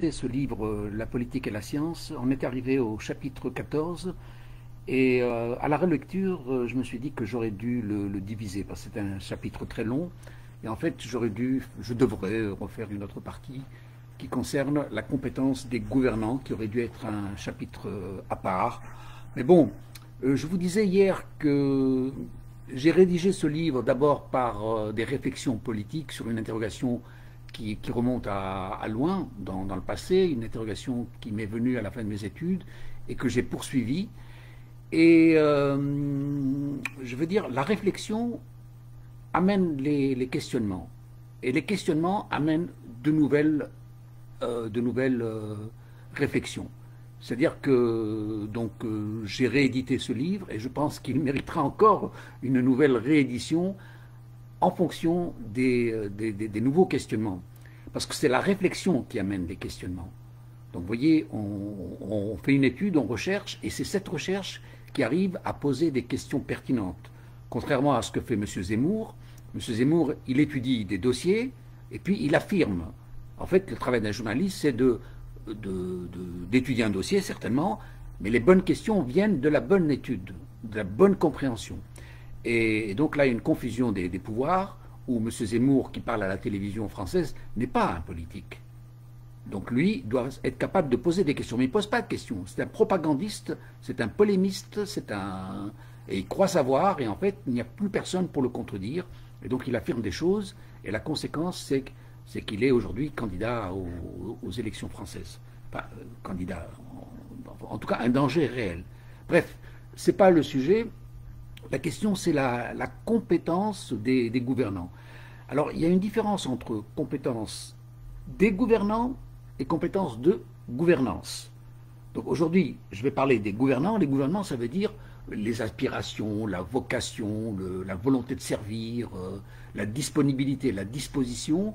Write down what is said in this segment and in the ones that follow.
Ce livre, La politique et la science, on est arrivé au chapitre 14 et à la relecture, je me suis dit que j'aurais dû le diviser parce que c'est un chapitre très long et en fait je devrais refaire une autre partie qui concerne la compétence des gouvernants qui aurait dû être un chapitre à part. Mais bon, je vous disais hier que j'ai rédigé ce livre d'abord par des réflexions politiques sur une interrogation qui remonte à loin dans le passé, une interrogation qui m'est venue à la fin de mes études et que j'ai poursuivie. Et je veux dire, la réflexion amène les questionnements. Et les questionnements amènent de nouvelles réflexions. C'est-à-dire que donc j'ai réédité ce livre et je pense qu'il méritera encore une nouvelle réédition en fonction des nouveaux questionnements. Parce que c'est la réflexion qui amène les questionnements. Donc vous voyez, on fait une étude, on recherche, et c'est cette recherche qui arrive à poser des questions pertinentes. Contrairement à ce que fait M. Zemmour, M. Zemmour, il étudie des dossiers, et puis il affirme. En fait, le travail d'un journaliste, c'est d'étudier un dossier, certainement, mais les bonnes questions viennent de la bonne étude, de la bonne compréhension. Et donc là, il y a une confusion des pouvoirs, où M. Zemmour, qui parle à la télévision française, n'est pas un politique. Donc lui doit être capable de poser des questions, mais il ne pose pas de questions. C'est un propagandiste, c'est un polémiste, et il croit savoir, et en fait, il n'y a plus personne pour le contredire. Et donc il affirme des choses, et la conséquence, c'est qu'il est aujourd'hui candidat aux élections françaises. Enfin, candidat, en tout cas, un danger réel. Bref, ce n'est pas le sujet. La question, c'est la compétence des gouvernants. Alors, il y a une différence entre compétence des gouvernants et compétence de gouvernance. Donc aujourd'hui, je vais parler des gouvernants. Les gouvernants, ça veut dire les aspirations, la vocation, la volonté de servir, la disponibilité, la disposition.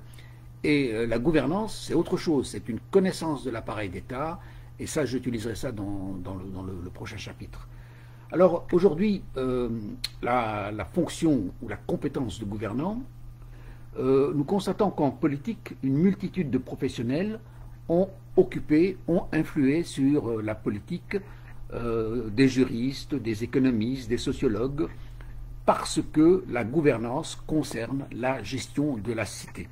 Et la gouvernance, c'est autre chose. C'est une connaissance de l'appareil d'État. Et ça, j'utiliserai ça dans le prochain chapitre. Alors aujourd'hui, la fonction ou la compétence de gouvernant, nous constatons qu'en politique, une multitude de professionnels ont occupé, ont influé sur la politique, des juristes, des économistes, des sociologues, parce que la gouvernance concerne la gestion de la cité.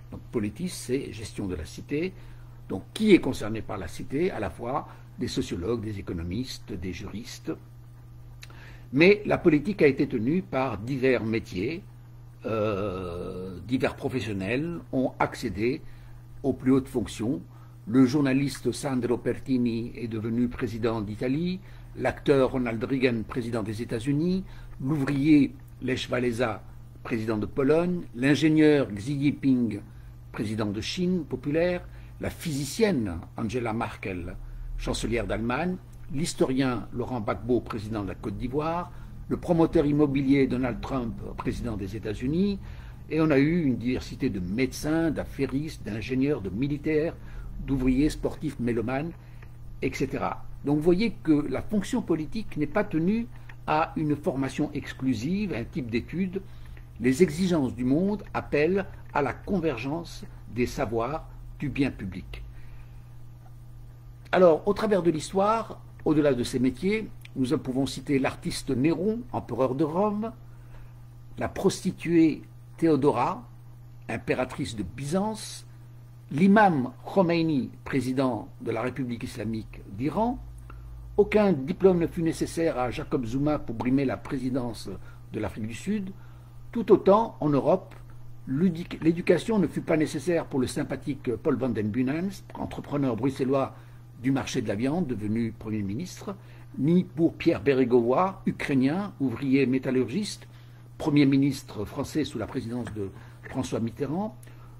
Donc politique, c'est gestion de la cité. Donc qui est concerné par la cité? À la fois des sociologues, des économistes, des juristes. Mais la politique a été tenue par divers métiers, divers professionnels ont accédé aux plus hautes fonctions. Le journaliste Sandro Pertini est devenu président d'Italie, l'acteur Ronald Reagan, président des États-Unis, l'ouvrier Lech Walesa, président de Pologne, l'ingénieur Xi Jinping, président de Chine populaire, la physicienne Angela Merkel, chancelière d'Allemagne, l'historien Laurent Gbagbo, président de la Côte d'Ivoire, le promoteur immobilier Donald Trump, président des États-Unis, et on a eu une diversité de médecins, d'affairistes, d'ingénieurs, de militaires, d'ouvriers, sportifs, mélomanes, etc. Donc vous voyez que la fonction politique n'est pas tenue à une formation exclusive, à un type d'études. Les exigences du monde appellent à la convergence des savoirs du bien public. Alors, au travers de l'histoire, au-delà de ces métiers, nous pouvons citer l'artiste Néron, empereur de Rome, la prostituée Théodora, impératrice de Byzance, l'imam Khomeini, président de la République islamique d'Iran. Aucun diplôme ne fut nécessaire à Jacob Zuma pour brimer la présidence de l'Afrique du Sud. Tout autant, en Europe, l'éducation ne fut pas nécessaire pour le sympathique Paul van den Bunens, entrepreneur bruxellois du marché de la viande, devenu Premier ministre, ni pour Pierre Bérégovoy, ukrainien, ouvrier métallurgiste, Premier ministre français sous la présidence de François Mitterrand,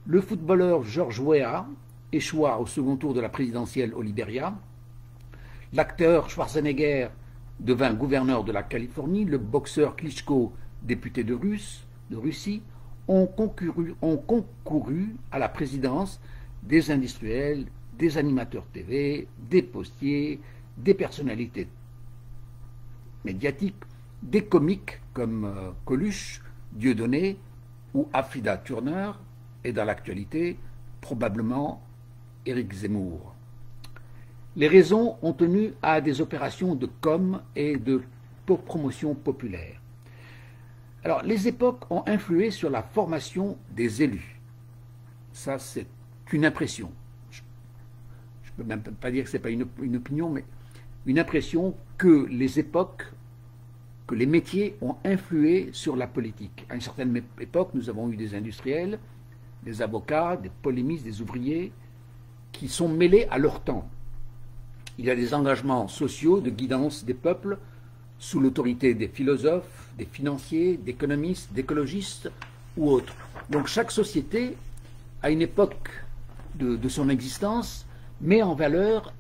le footballeur Georges Weah échoua au second tour de la présidentielle au Libéria, l'acteur Schwarzenegger devint gouverneur de la Californie, le boxeur Klitschko, député de Russie, ont concouru à la présidence des industriels, des animateurs TV, des postiers, des personnalités médiatiques, des comiques comme Coluche, Dieudonné ou Afrida Turner, et dans l'actualité, probablement Éric Zemmour. Les raisons ont tenu à des opérations de com et de promotion populaire. Alors, les époques ont influé sur la formation des élus. Ça, c'est une impression. Je ne peux même pas dire que ce n'est pas une opinion, mais une impression que les époques, que les métiers ont influé sur la politique. À une certaine époque, nous avons eu des industriels, des avocats, des polémistes, des ouvriers, qui sont mêlés à leur temps. Il y a des engagements sociaux de guidance des peuples sous l'autorité des philosophes, des financiers, d'économistes, d'écologistes ou autres. Donc chaque société, à une époque de son existence, met en valeur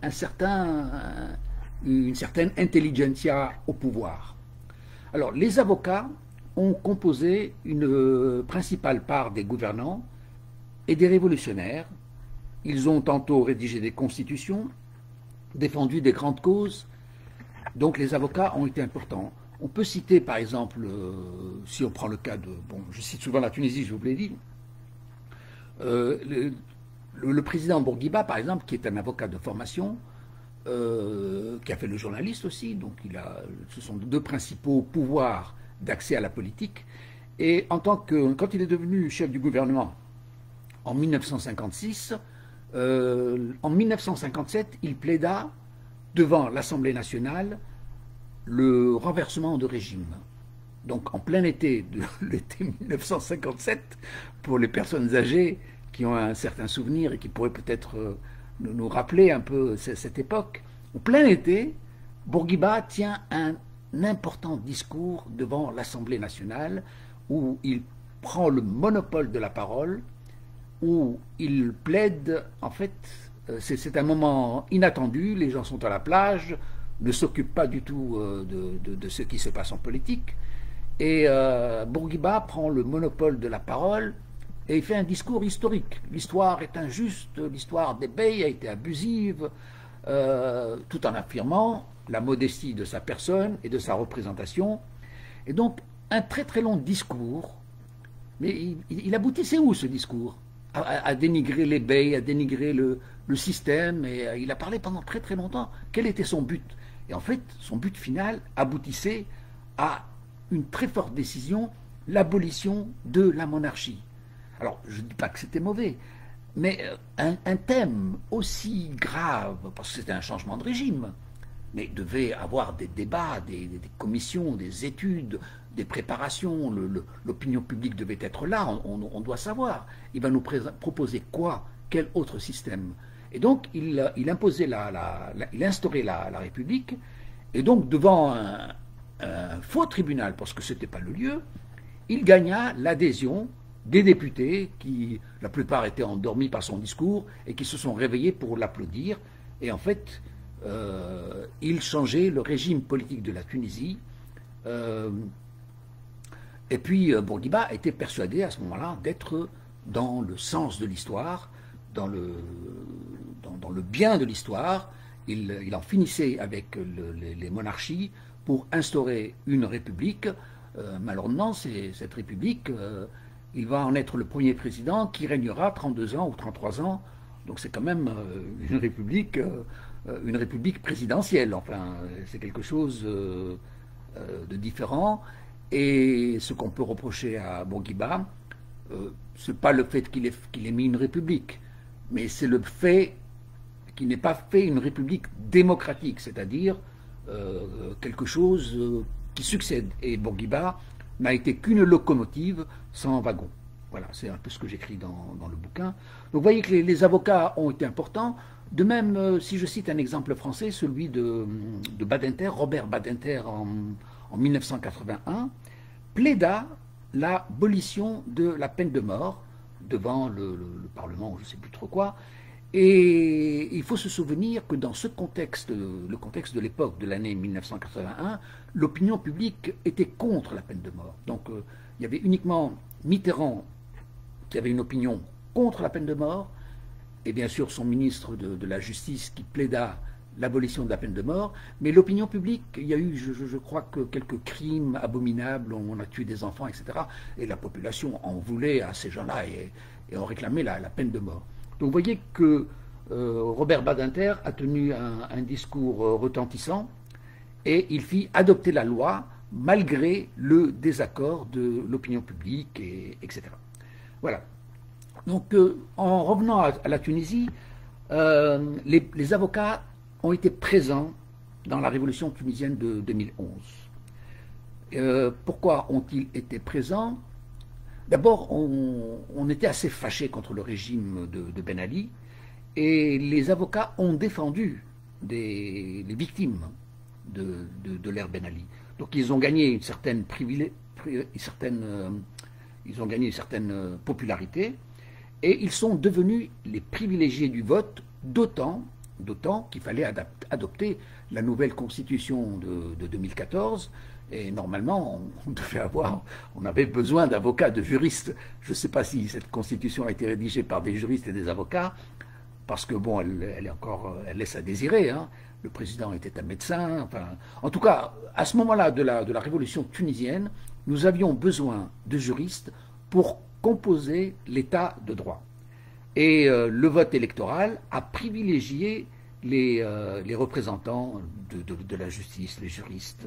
une certaine intelligentsia au pouvoir. Alors les avocats ont composé une principale part des gouvernants et des révolutionnaires. Ils ont tantôt rédigé des constitutions, défendu des grandes causes, donc les avocats ont été importants. On peut citer par exemple, si on prend le cas de, bon, je cite souvent la Tunisie, je vous l'ai dit, le président Bourguiba par exemple, qui est un avocat de formation, qui a fait le journaliste aussi, donc ce sont deux principaux pouvoirs d'accès à la politique, et quand il est devenu chef du gouvernement en 1956, en 1957, il plaida devant l'Assemblée nationale le renversement de régime. Donc en plein été de l'été 1957, pour les personnes âgées qui ont un certain souvenir et qui pourraient peut-être nous rappeler un peu cette époque, en plein été, Bourguiba tient un important discours devant l'Assemblée nationale où il prend le monopole de la parole, où il plaide, en fait, c'est un moment inattendu, les gens sont à la plage, ne s'occupent pas du tout de ce qui se passe en politique, et Bourguiba prend le monopole de la parole et il fait un discours historique. L'histoire est injuste, l'histoire des beys a été abusive, tout en affirmant la modestie de sa personne et de sa représentation. Et donc, un très très long discours, mais il aboutissait où ce discours? À dénigrer les beys, à dénigrer le système, et il a parlé pendant très très longtemps. Quel était son but? Et en fait, son but final aboutissait à une très forte décision, l'abolition de la monarchie. Alors, je ne dis pas que c'était mauvais, mais un thème aussi grave, parce que c'était un changement de régime, mais devait avoir des débats, des commissions, des études, des préparations, l'opinion publique devait être là, on doit savoir. Il va nous proposer quoi? Quel autre système? Et donc, il imposait il instaurait la République, et donc, devant un faux tribunal, parce que ce n'était pas le lieu, il gagna l'adhésion des députés qui, la plupart, étaient endormis par son discours et qui se sont réveillés pour l'applaudir. Et en fait, il changeait le régime politique de la Tunisie. Et puis, Bourguiba était persuadé à ce moment-là d'être dans le sens de l'histoire, dans le bien de l'histoire. Il en finissait avec les monarchies pour instaurer une république. Malheureusement, cette république, il va en être le premier président qui régnera 32 ans ou 33 ans. Donc c'est quand même une république présidentielle. Enfin, c'est quelque chose de différent. Et ce qu'on peut reprocher à Bourguiba, ce n'est pas le fait qu'il ait mis une république, mais c'est le fait qu'il n'ait pas fait une république démocratique, c'est-à-dire quelque chose qui succède. Et Bourguiba n'a été qu'une locomotive sans wagon. Voilà, c'est un peu ce que j'écris dans le bouquin. Donc vous voyez que les avocats ont été importants. De même, si je cite un exemple français, celui de Badinter, Robert Badinter en 1981, plaida l'abolition de la peine de mort devant le Parlement, ou je ne sais plus trop quoi. Et il faut se souvenir que dans ce contexte, le contexte de l'époque de l'année 1981, l'opinion publique était contre la peine de mort. Donc il y avait uniquement Mitterrand qui avait une opinion contre la peine de mort, et bien sûr son ministre de la Justice qui plaida l'abolition de la peine de mort, mais l'opinion publique, il y a eu, je crois que quelques crimes abominables, on a tué des enfants, etc. Et la population en voulait à ces gens-là et on réclamait la peine de mort. Donc vous voyez que Robert Badinter a tenu un discours retentissant et il fit adopter la loi malgré le désaccord de l'opinion publique, etc. Voilà. Donc, en revenant à la Tunisie, les avocats ont été présents dans la révolution tunisienne de 2011. Pourquoi ont-ils été présents? D'abord, on était assez fâchés contre le régime de Ben Ali, et les avocats ont défendu les victimes de l'ère Ben Ali. Donc ils ont gagné une certaine popularité, et ils sont devenus les privilégiés du vote, d'autant qu'il fallait adopter la nouvelle constitution de 2014, et normalement on avait besoin d'avocats, de juristes. Je ne sais pas si cette constitution a été rédigée par des juristes et des avocats, parce que bon, elle laisse à désirer, hein. Le président était un médecin. Enfin, en tout cas, à ce moment-là de la révolution tunisienne, nous avions besoin de juristes pour composer l'état de droit. Et le vote électoral a privilégié les représentants de la justice, les juristes,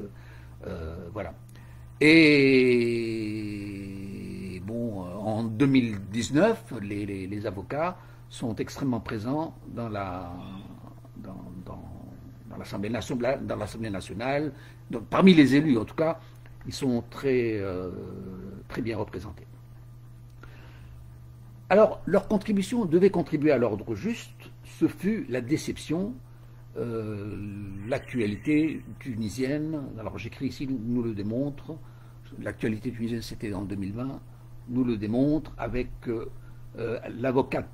voilà. Et bon, en 2019, les avocats sont extrêmement présents dans l'Assemblée nationale, donc parmi les élus en tout cas, ils sont très bien représentés. Alors, leur contribution devait contribuer à l'ordre juste, ce fut la déception, l'actualité tunisienne. Alors j'écris ici, nous le démontre, l'actualité tunisienne c'était en 2020, nous le démontre avec l'avocate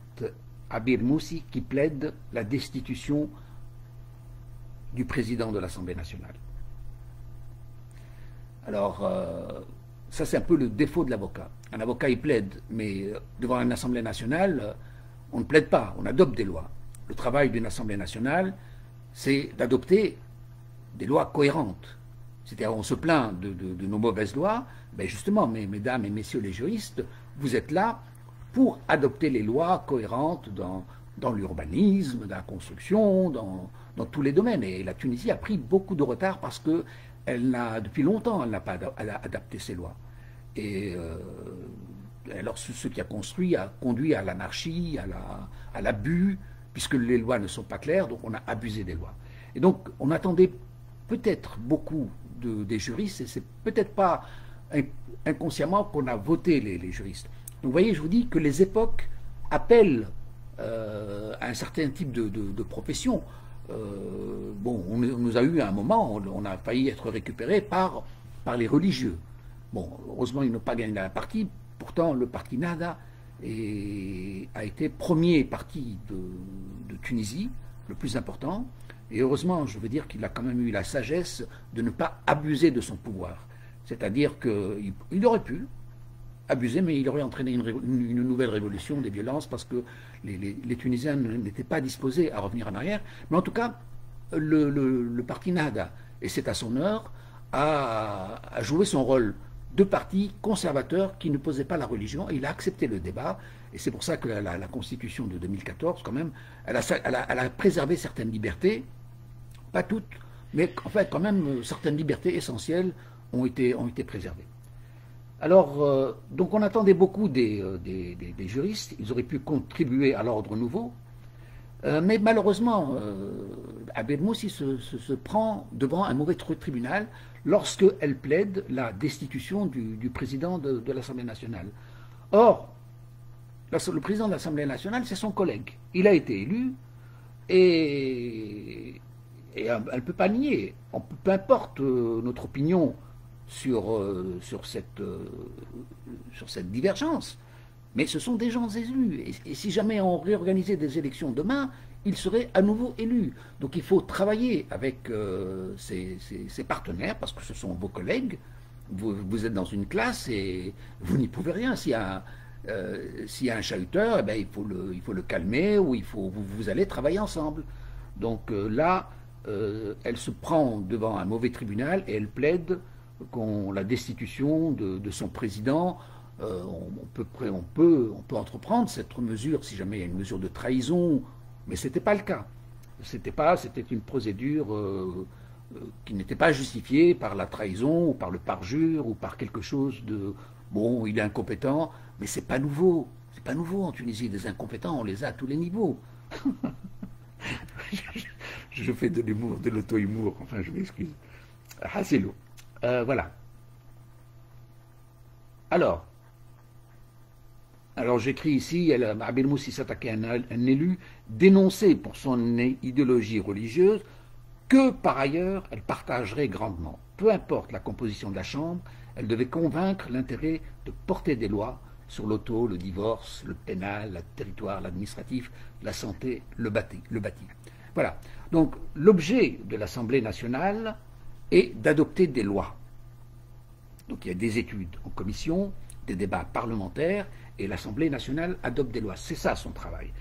Abir Moussi qui plaide la destitution du président de l'Assemblée nationale. Alors, ça c'est un peu le défaut de l'avocat. Un avocat il plaide, mais devant une Assemblée nationale, on ne plaide pas, on adopte des lois. Le travail d'une Assemblée nationale, c'est d'adopter des lois cohérentes. C'est-à-dire, on se plaint de nos mauvaises lois, ben justement, mesdames et messieurs les juristes, vous êtes là pour adopter les lois cohérentes dans l'urbanisme, dans la construction, dans tous les domaines. Et la Tunisie a pris beaucoup de retard parce que depuis longtemps, elle n'a pas adapté ces lois. Et alors ce qui a conduit à l'anarchie, à l'abus, puisque les lois ne sont pas claires, donc on a abusé des lois. Et donc on attendait peut-être beaucoup des juristes, et c'est peut-être pas inconsciemment qu'on a voté les juristes. Donc vous voyez, je vous dis que les époques appellent à un certain type de profession. Bon, on nous a eu à un moment, on a failli être récupéré par les religieux. Bon, heureusement, ils n'ont pas gagné la partie. Pourtant, le parti Nahda a été premier parti de Tunisie, le plus important. Et heureusement, je veux dire qu'il a quand même eu la sagesse de ne pas abuser de son pouvoir. C'est-à-dire qu'il aurait pu abuser, mais il aurait entraîné une nouvelle révolution, des violences, parce que les Tunisiens n'étaient pas disposés à revenir en arrière. Mais en tout cas, le parti Nahda, et c'est à son heure, a joué son rôle de parti conservateur qui ne posait pas la religion, et il a accepté le débat. Et c'est pour ça que la Constitution de 2014, quand même, elle a préservé certaines libertés, pas toutes, mais en fait, quand même, certaines libertés essentielles ont été préservées. Alors, donc on attendait beaucoup des juristes, ils auraient pu contribuer à l'ordre nouveau, mais malheureusement, Abed Moussi se prend devant un mauvais tribunal lorsqu'elle plaide la destitution du président de l'Assemblée nationale. Or, le président de l'Assemblée nationale, c'est son collègue. Il a été élu et elle ne peut pas nier. Peu importe notre opinion sur cette divergence, mais ce sont des gens élus. Et si jamais on réorganisait des élections demain, ils seraient à nouveau élus. Donc il faut travailler avec ses partenaires, parce que ce sont vos collègues. Vous êtes dans une classe et vous n'y pouvez rien. S'il y a un chahuteur, eh bien, il faut le calmer, ou vous allez travailler ensemble. Donc là, elle se prend devant un mauvais tribunal et elle plaide la destitution de son président. On peut entreprendre cette mesure si jamais il y a une mesure de trahison Mais ce n'était pas le cas. C'était une procédure qui n'était pas justifiée par la trahison ou par le parjure ou par quelque chose de bon, il est incompétent, mais c'est pas nouveau. C'est pas nouveau en Tunisie, des incompétents, on les a à tous les niveaux. Je fais de l'humour, de l'auto-humour, enfin je m'excuse. Ah, c'est lourd. Voilà. Alors j'écris ici, Abel Moussi s'attaquait à un élu dénoncé pour son idéologie religieuse, que par ailleurs elle partagerait grandement. Peu importe la composition de la Chambre, elle devait convaincre l'intérêt de porter des lois sur l'auto, le divorce, le pénal, le territoire, l'administratif, la santé, le bâti. Voilà. Donc l'objet de l'Assemblée nationale est d'adopter des lois. Donc il y a des études en commission, des débats parlementaires, et l'Assemblée nationale adopte des lois. C'est ça son travail.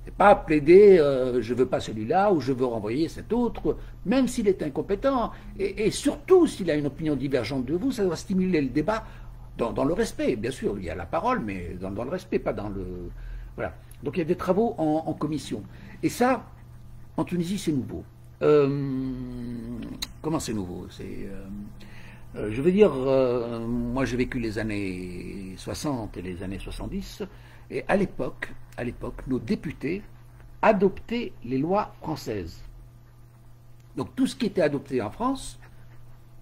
C'est pas plaider je veux pas celui-là ou je veux renvoyer cet autre, même s'il est incompétent, et surtout s'il a une opinion divergente de vous, ça doit stimuler le débat dans le respect. Bien sûr, il y a la parole, mais dans le respect, pas dans le... Voilà. Donc il y a des travaux en commission. Et ça, en Tunisie, c'est nouveau. Comment c'est nouveau? Je veux dire, moi j'ai vécu les années 60 et les années 70, et à l'époque, nos députés adoptaient les lois françaises. Donc tout ce qui était adopté en France,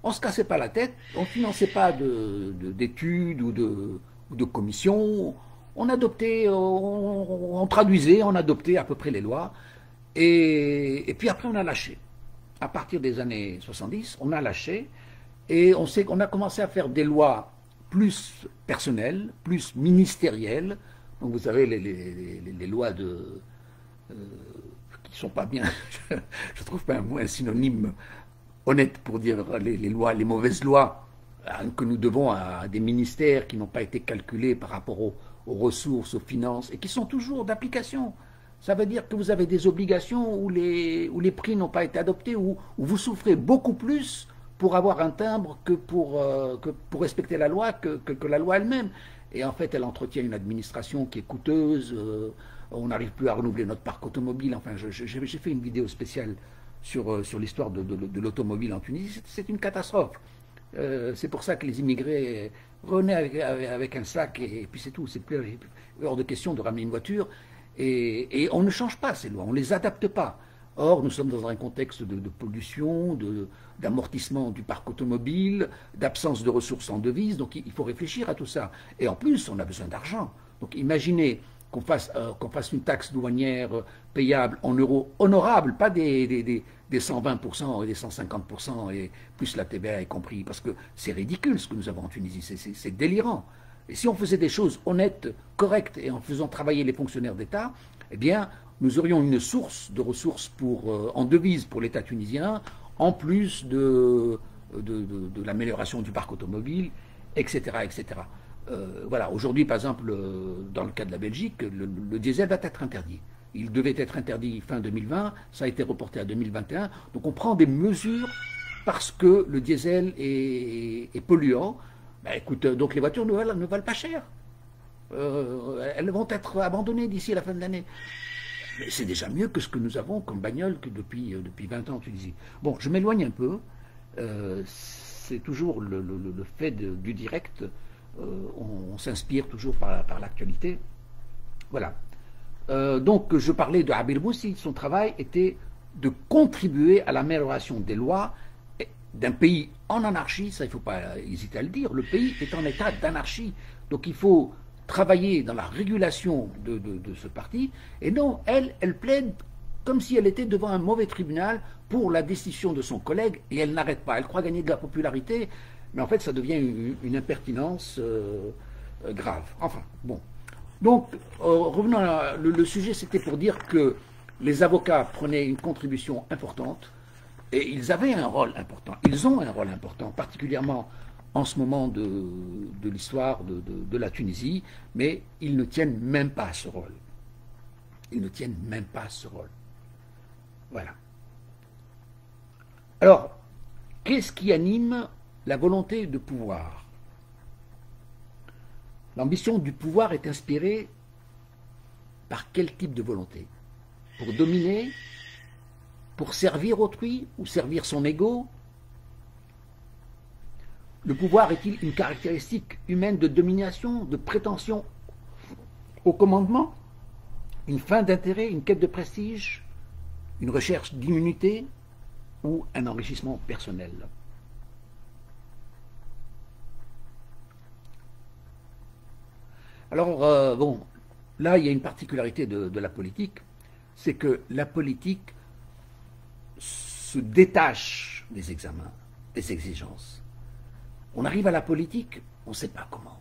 on ne se cassait pas la tête, on ne finançait pas d'études ou de commissions, on adoptait, on traduisait, on adoptait à peu près les lois, et puis après on a lâché. À partir des années 70, on a lâché, et on a commencé à faire des lois plus personnelles, plus ministérielles. Donc vous savez, les lois qui ne sont pas bien, je ne trouve pas un synonyme honnête pour dire les mauvaises lois que nous devons à des ministères qui n'ont pas été calculés par rapport aux ressources, aux finances, et qui sont toujours d'application. Ça veut dire que vous avez des obligations où les prix n'ont pas été adoptés, où vous souffrez beaucoup plus pour avoir un timbre que pour respecter la loi, que la loi elle-même. Et en fait, elle entretient une administration qui est coûteuse, on n'arrive plus à renouveler notre parc automobile. Enfin, j'ai fait une vidéo spéciale sur l'histoire de l'automobile en Tunisie. C'est une catastrophe. C'est pour ça que les immigrés revenaient avec un sac et puis c'est tout. C'est plus hors de question de ramener une voiture. Et on ne change pas ces lois, on ne les adapte pas. Or, nous sommes dans un contexte de pollution, d'amortissement du parc automobile, d'absence de ressources en devises, donc il faut réfléchir à tout ça. Et en plus, on a besoin d'argent. Donc imaginez qu'on fasse une taxe douanière payable en euros honorables, pas des 120% et des 150% et plus la TVA est compris, parce que c'est ridicule ce que nous avons en Tunisie, c'est délirant. Et si on faisait des choses honnêtes, correctes, et en faisant travailler les fonctionnaires d'État, eh bien, nous aurions une source de ressources en devises pour l'État tunisien, en plus de l'amélioration du parc automobile, etc. etc. Voilà, aujourd'hui, par exemple, dans le cas de la Belgique, le diesel va être interdit. Il devait être interdit fin 2020, ça a été reporté à 2021. Donc on prend des mesures parce que le diesel est polluant. Ben, écoute, donc les voitures ne valent pas cher. Elles vont être abandonnées d'ici la fin de l'année. Mais c'est déjà mieux que ce que nous avons comme bagnole que depuis 20 ans en Tunisie. Bon, je m'éloigne un peu. C'est toujours le fait du direct. On s'inspire toujours par l'actualité. Voilà. Donc, je parlais de Abel Moussi. Son travail était de contribuer à l'amélioration des lois d'un pays en anarchie. Ça, il ne faut pas hésiter à le dire. Le pays est en état d'anarchie. Donc, il faut travailler dans la régulation de ce parti, et non, elle plaide comme si elle était devant un mauvais tribunal pour la décision de son collègue, et elle n'arrête pas. Elle croit gagner de la popularité, mais en fait, ça devient une impertinence grave. Enfin, bon. Donc, revenons le sujet, c'était pour dire que les avocats prenaient une contribution importante, et ils avaient un rôle important. Ils ont un rôle important, particulièrement en ce moment de l'histoire de la Tunisie, mais ils ne tiennent même pas ce rôle. Ils ne tiennent même pas ce rôle. Voilà. Alors, qu'est-ce qui anime la volonté de pouvoir? L'ambition du pouvoir est inspirée par quel type de volonté? pour dominer, pour servir autrui ou servir son ego? Le pouvoir est-il une caractéristique humaine de domination, de prétention au commandement, une fin d'intérêt, une quête de prestige, une recherche d'immunité ou un enrichissement personnel? Alors, bon, là, il y a une particularité de la politique, c'est que la politique se détache des examens, des exigences. On arrive à la politique, on ne sait pas comment.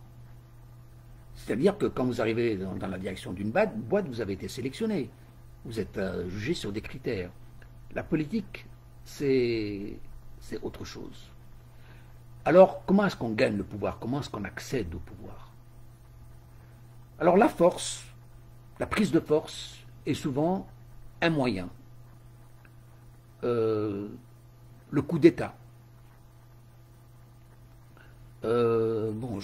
C'est-à-dire que quand vous arrivez dans la direction d'une boîte, vous avez été sélectionné. Vous êtes jugé sur des critères. La politique, c'est autre chose. Alors, comment est-ce qu'on gagne le pouvoir? Comment est-ce qu'on accède au pouvoir? Alors, la force, la prise de force est souvent un moyen. Le coup d'État. Bon,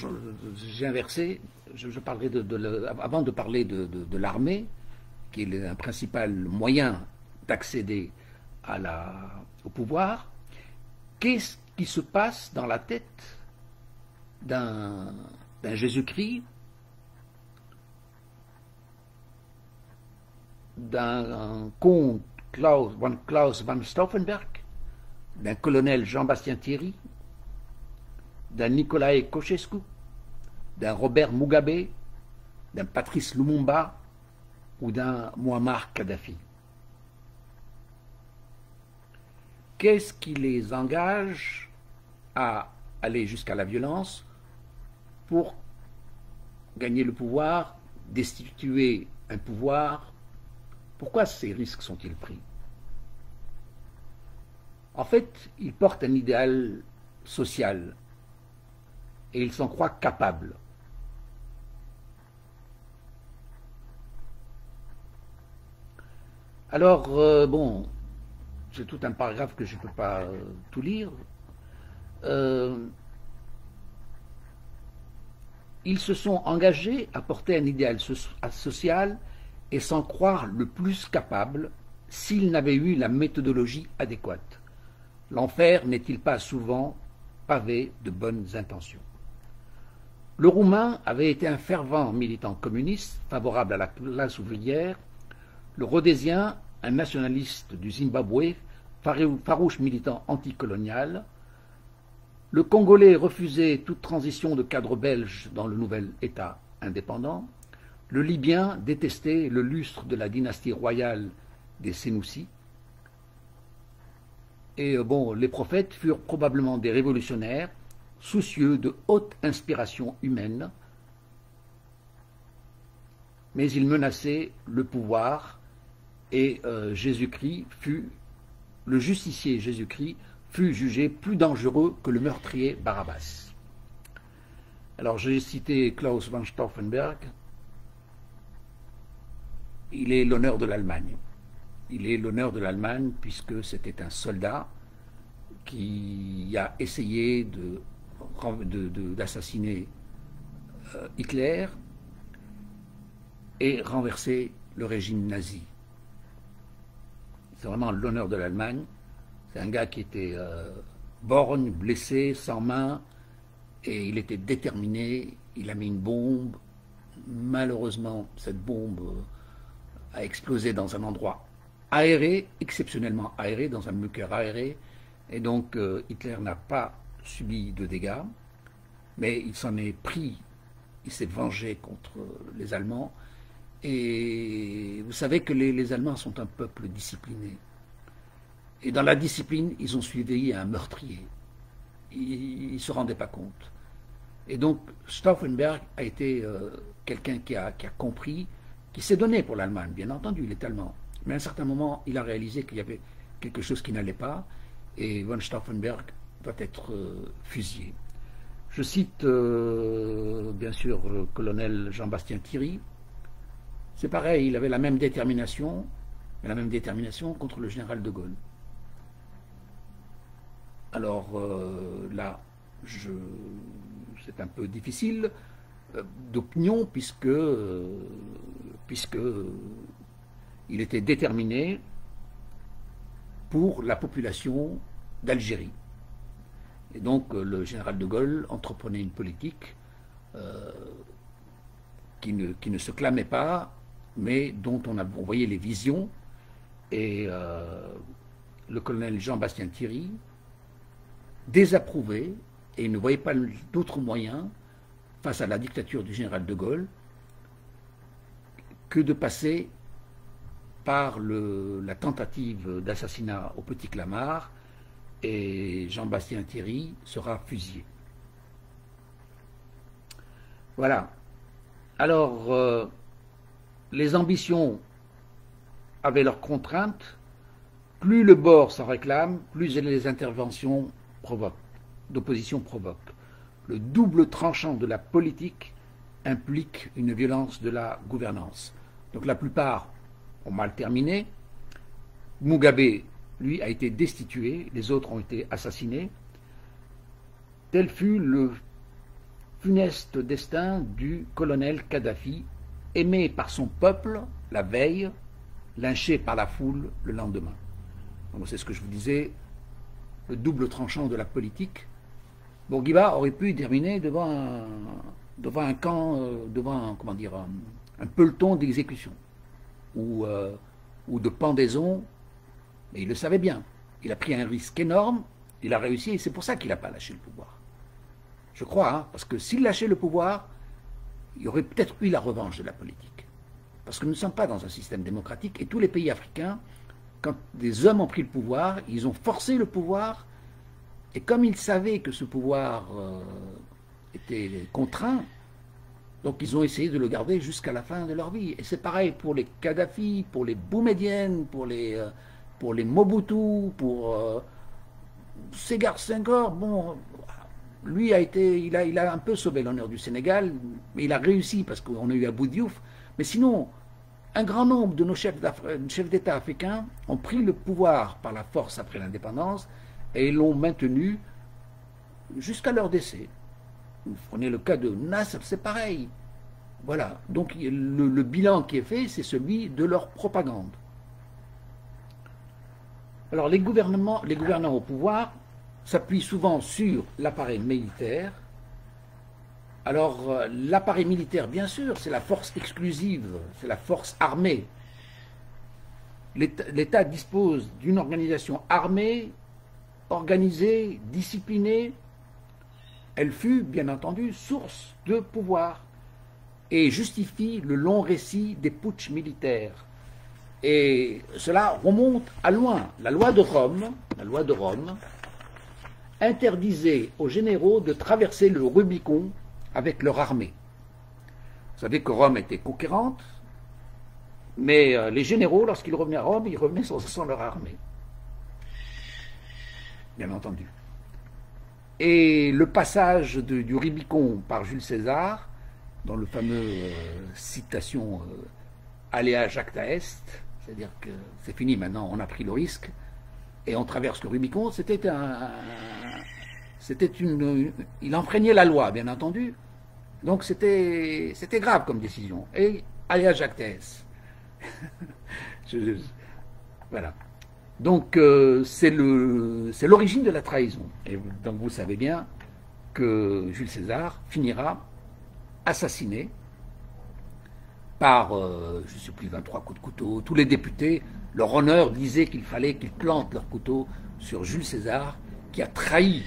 j'ai inversé. Je parlerai avant de parler de l'armée, qui est un principal moyen d'accéder au pouvoir. Qu'est-ce qui se passe dans la tête d'un Jésus-Christ, d'un comte Klaus von Stauffenberg, d'un colonel Jean-Bastien Thierry, d'un Nicolae Ceausescu, d'un Robert Mugabe, d'un Patrice Lumumba ou d'un Muammar Kadhafi? Qu'est-ce qui les engage à aller jusqu'à la violence pour gagner le pouvoir, destituer un pouvoir? Pourquoi ces risques sont-ils pris? En fait, ils portent un idéal social et ils s'en croient capables. Alors, bon, j'ai tout un paragraphe que je ne peux pas tout lire. Ils se sont engagés à porter un idéal social et s'en croire le plus capable s'ils n'avaient eu la méthodologie adéquate. L'enfer n'est-il pas souvent pavé de bonnes intentions? Le Roumain avait été un fervent militant communiste, favorable à la classe ouvrière. Le Rhodésien, un nationaliste du Zimbabwe, farouche militant anticolonial. Le Congolais refusait toute transition de cadre belge dans le nouvel État indépendant. Le Libyen détestait le lustre de la dynastie royale des Sénoussi. Et bon, les prophètes furent probablement des révolutionnaires, soucieux de haute inspiration humaine, mais ils menaçaient le pouvoir et Jésus-Christ le justicier Jésus-Christ fut jugé plus dangereux que le meurtrier Barabbas. Alors j'ai cité Klaus von Stauffenberg. Il est l'honneur de l'Allemagne. Il est l'honneur de l'Allemagne puisque c'était un soldat qui a essayé d'assassiner Hitler et renverser le régime nazi. C'est vraiment l'honneur de l'Allemagne. C'est un gars qui était borgne, blessé, sans main, et il était déterminé. Il a mis une bombe. Malheureusement, cette bombe a explosé dans un endroit aéré, exceptionnellement aéré, dans un bunker aéré, et donc Hitler n'a pas subi de dégâts, mais il s'en est pris, il s'est vengé contre les Allemands, et vous savez que les Allemands sont un peuple discipliné, et dans la discipline, ils ont suivi un meurtrier, ils ne se rendaient pas compte. Et donc Stauffenberg a été quelqu'un qui a compris, qui s'est donné pour l'Allemagne, bien entendu, il est allemand. Mais à un certain moment, il a réalisé qu'il y avait quelque chose qui n'allait pas, et von Stauffenberg doit être fusillé. Je cite bien sûr le colonel Jean-Bastien Thierry. C'est pareil, il avait la même détermination contre le général de Gaulle. Alors là, c'est un peu difficile il était déterminé pour la population d'Algérie. Et donc le général de Gaulle entreprenait une politique qui ne se clamait pas, mais dont on voyait les visions. Et le colonel Jean-Bastien Thierry désapprouvait et ne voyait pas d'autre moyen face à la dictature du général de Gaulle que de passer par la tentative d'assassinat au Petit Clamart, et Jean-Bastien Thierry sera fusillé. Voilà. Alors, les ambitions avaient leurs contraintes. Plus le bord s'en réclame, plus les interventions d'opposition provoquent. Le double tranchant de la politique implique une violence de la gouvernance. Donc la plupart ont mal terminé. Mugabe, lui, a été destitué, les autres ont été assassinés. Tel fut le funeste destin du colonel Kadhafi, aimé par son peuple la veille, lynché par la foule le lendemain. Donc c'est ce que je vous disais, le double tranchant de la politique. Bourguiba aurait pu terminer devant un camp, comment dire, un peloton d'exécution ou de pendaison, mais il le savait bien. Il a pris un risque énorme, il a réussi, et c'est pour ça qu'il n'a pas lâché le pouvoir. Je crois, hein, parce que s'il lâchait le pouvoir, il y aurait peut-être eu la revanche de la politique. Parce que nous ne sommes pas dans un système démocratique, et tous les pays africains, quand des hommes ont pris le pouvoir, ils ont forcé le pouvoir, et comme ils savaient que ce pouvoir était contraint, donc ils ont essayé de le garder jusqu'à la fin de leur vie. Et c'est pareil pour les Kadhafi, pour les Boumedienne, pour les Mobutu, pour Ségar Senghor. Bon, lui il a un peu sauvé l'honneur du Sénégal, mais il a réussi parce qu'on a eu Abou Diouf. Mais sinon, un grand nombre de nos chefs d'État africains ont pris le pouvoir par la force après l'indépendance et l'ont maintenu jusqu'à leur décès. Vous prenez le cas de Nasser, c'est pareil. Voilà. Donc le bilan qui est fait, c'est celui de leur propagande. Alors les gouvernants au pouvoir s'appuient souvent sur l'appareil militaire. Alors l'appareil militaire, bien sûr, c'est la force exclusive, c'est la force armée. L'État dispose d'une organisation armée, organisée, disciplinée. Elle fut, bien entendu, source de pouvoir et justifie le long récit des putschs militaires. Et cela remonte à loin. La loi de Rome interdisait aux généraux de traverser le Rubicon avec leur armée. Vous savez que Rome était conquérante, mais les généraux, lorsqu'ils revenaient à Rome, ils revenaient sans leur armée. Bien entendu. Et le passage du Rubicon par Jules César, dans le fameux citation Alea jacta est, c'est-à-dire que c'est fini maintenant, on a pris le risque, et on traverse le Rubicon, il enfreignait la loi, bien entendu, donc c'était grave comme décision. Et Alea jacta est. Voilà. Donc c'est l'origine de la trahison. Et donc vous savez bien que Jules César finira assassiné par, je ne sais plus, 23 coups de couteau. Tous les députés, leur honneur disait qu'il fallait qu'ils plantent leur couteau sur Jules César, qui a trahi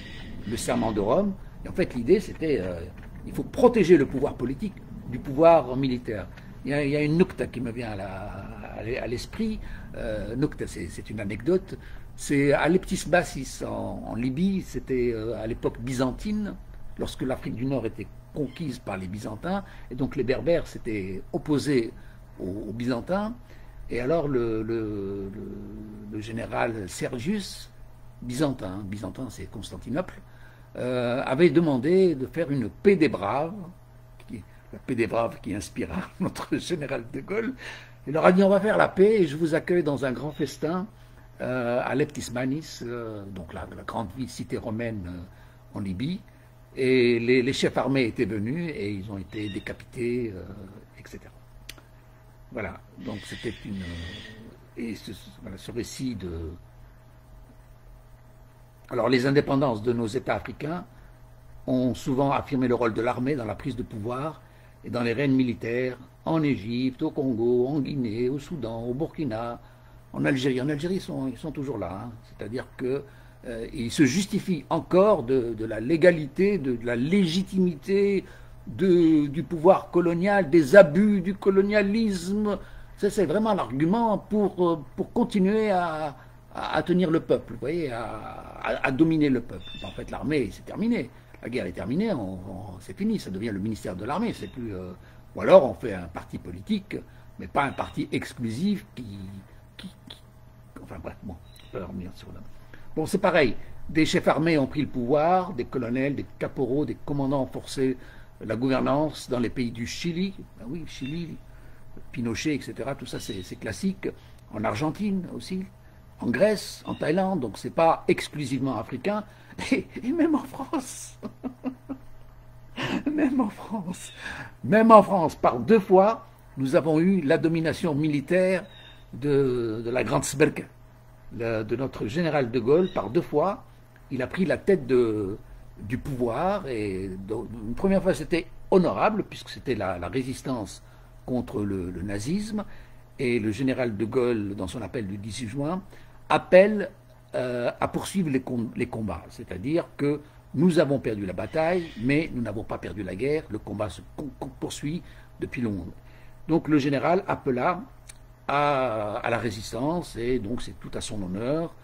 le serment de Rome. Et en fait, l'idée, c'était il faut protéger le pouvoir politique du pouvoir militaire. Il y a une nukta qui me vient à l'esprit. Nukta, c'est une anecdote. C'est à Leptis-Bassis, en Libye, c'était à l'époque byzantine, lorsque l'Afrique du Nord était conquise par les Byzantins, et donc les Berbères s'étaient opposés aux Byzantins, et alors le général Sergius, byzantin c'est Constantinople, avait demandé de faire une paix des braves, la paix des braves qui inspira notre général de Gaulle. Il leur a dit: on va faire la paix et je vous accueille dans un grand festin à Leptis-Manis, donc la grande cité romaine en Libye. Et les chefs armés étaient venus et ils ont été décapités, etc. Voilà, donc c'était une... Et voilà, ce récit de... Alors les indépendances de nos États africains ont souvent affirmé le rôle de l'armée dans la prise de pouvoir et dans les règnes militaires en Égypte, au Congo, en Guinée, au Soudan, au Burkina, en Algérie. En Algérie, ils sont toujours là. Hein. C'est-à-dire qu'ils se justifient encore de la légalité, de la légitimité du pouvoir colonial, des abus du colonialisme. C'est vraiment l'argument pour continuer à tenir le peuple, vous voyez, à dominer le peuple. En fait, l'armée, c'est terminé. La guerre est terminée, c'est fini, ça devient le ministère de l'armée, c'est plus... ou alors on fait un parti politique, mais pas un parti exclusif enfin bref, bon, on peut revenir sur là. Bon, c'est pareil, des chefs armés ont pris le pouvoir, des colonels, des caporaux, des commandants ont forcé la gouvernance dans les pays du Chili, ben oui, Chili, Pinochet, etc., tout ça c'est classique, en Argentine aussi, en Grèce, en Thaïlande, donc c'est pas exclusivement africain, et même en France, même en France, par 2 fois, nous avons eu la domination militaire de la Grande Sberke, de notre général de Gaulle, par 2 fois, il a pris la tête du pouvoir, et donc, une première fois c'était honorable, puisque c'était la résistance contre le nazisme, et le général de Gaulle, dans son appel du 18 juin, appelle à poursuivre les combats. C'est-à-dire que nous avons perdu la bataille, mais nous n'avons pas perdu la guerre. Le combat se poursuit depuis longtemps. Donc le général appela à la résistance, et donc c'est tout à son honneur.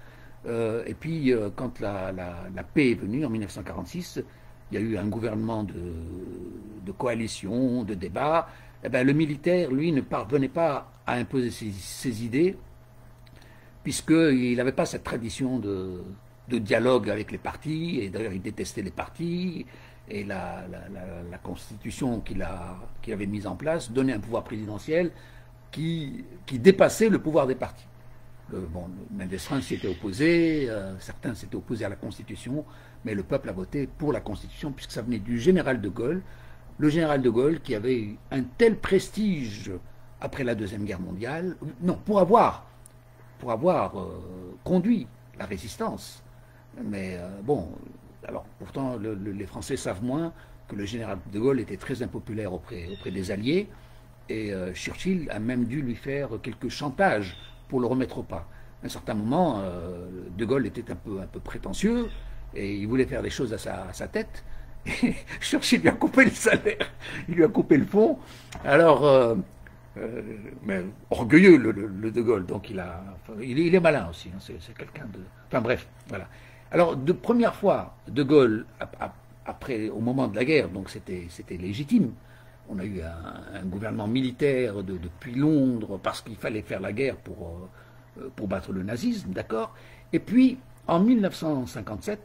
Et puis quand la paix est venue en 1946, il y a eu un gouvernement de coalition, de débat. Eh bien, le militaire, lui, ne parvenait pas à imposer ses idées, puisqu'il n'avait pas cette tradition de dialogue avec les partis, et d'ailleurs il détestait les partis, et la constitution qu'il avait mise en place donnait un pouvoir présidentiel qui dépassait le pouvoir des partis. Bon, Mendes France s'y était opposé, certains s'étaient opposés à la constitution, mais le peuple a voté pour la constitution, puisque ça venait du général de Gaulle, le général de Gaulle qui avait eu un tel prestige après la Deuxième Guerre mondiale, non, pour avoir conduit la résistance. Mais bon, alors pourtant les Français savent moins que le général de Gaulle était très impopulaire auprès des Alliés, et Churchill a même dû lui faire quelques chantages pour le remettre au pas. À un certain moment, de Gaulle était un peu prétentieux, et il voulait faire les choses à sa tête, et Churchill lui a coupé le salaire, il lui a coupé le fond. Alors... mais orgueilleux le de Gaulle, donc il est malin aussi, hein, c'est quelqu'un de... Enfin bref, voilà. Alors de première fois, de Gaulle, après, au moment de la guerre, donc c'était légitime, on a eu un gouvernement militaire depuis Londres, parce qu'il fallait faire la guerre pour battre le nazisme, d'accord. Et puis, en 1957,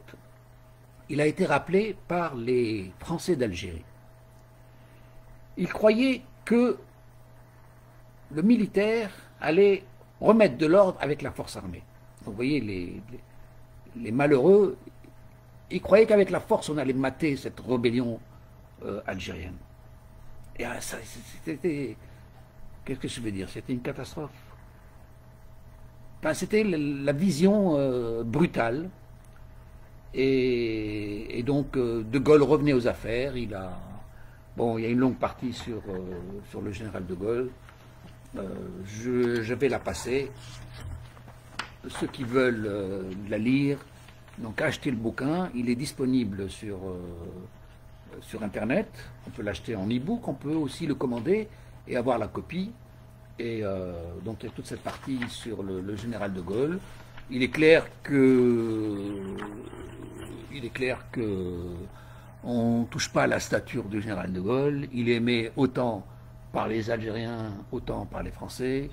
il a été rappelé par les Français d'Algérie. Ils croyaient que le militaire allait remettre de l'ordre avec la force armée. Vous voyez, les malheureux, ils croyaient qu'avec la force, on allait mater cette rébellion algérienne. Et c'était... Qu'est-ce que je veux dire? C'était une catastrophe. Enfin, c'était la vision brutale. Et donc, de Gaulle revenait aux affaires. Bon, il y a une longue partie sur le général de Gaulle. Je vais la passer. Ceux qui veulent la lire, donc achetez le bouquin. Il est disponible sur Internet. On peut l'acheter en e-book. On peut aussi le commander et avoir la copie. Et donc il y a toute cette partie sur le général de Gaulle. Il est clair que on ne touche pas à la stature du général de Gaulle. Il est aimé autant par les Algériens, autant par les Français.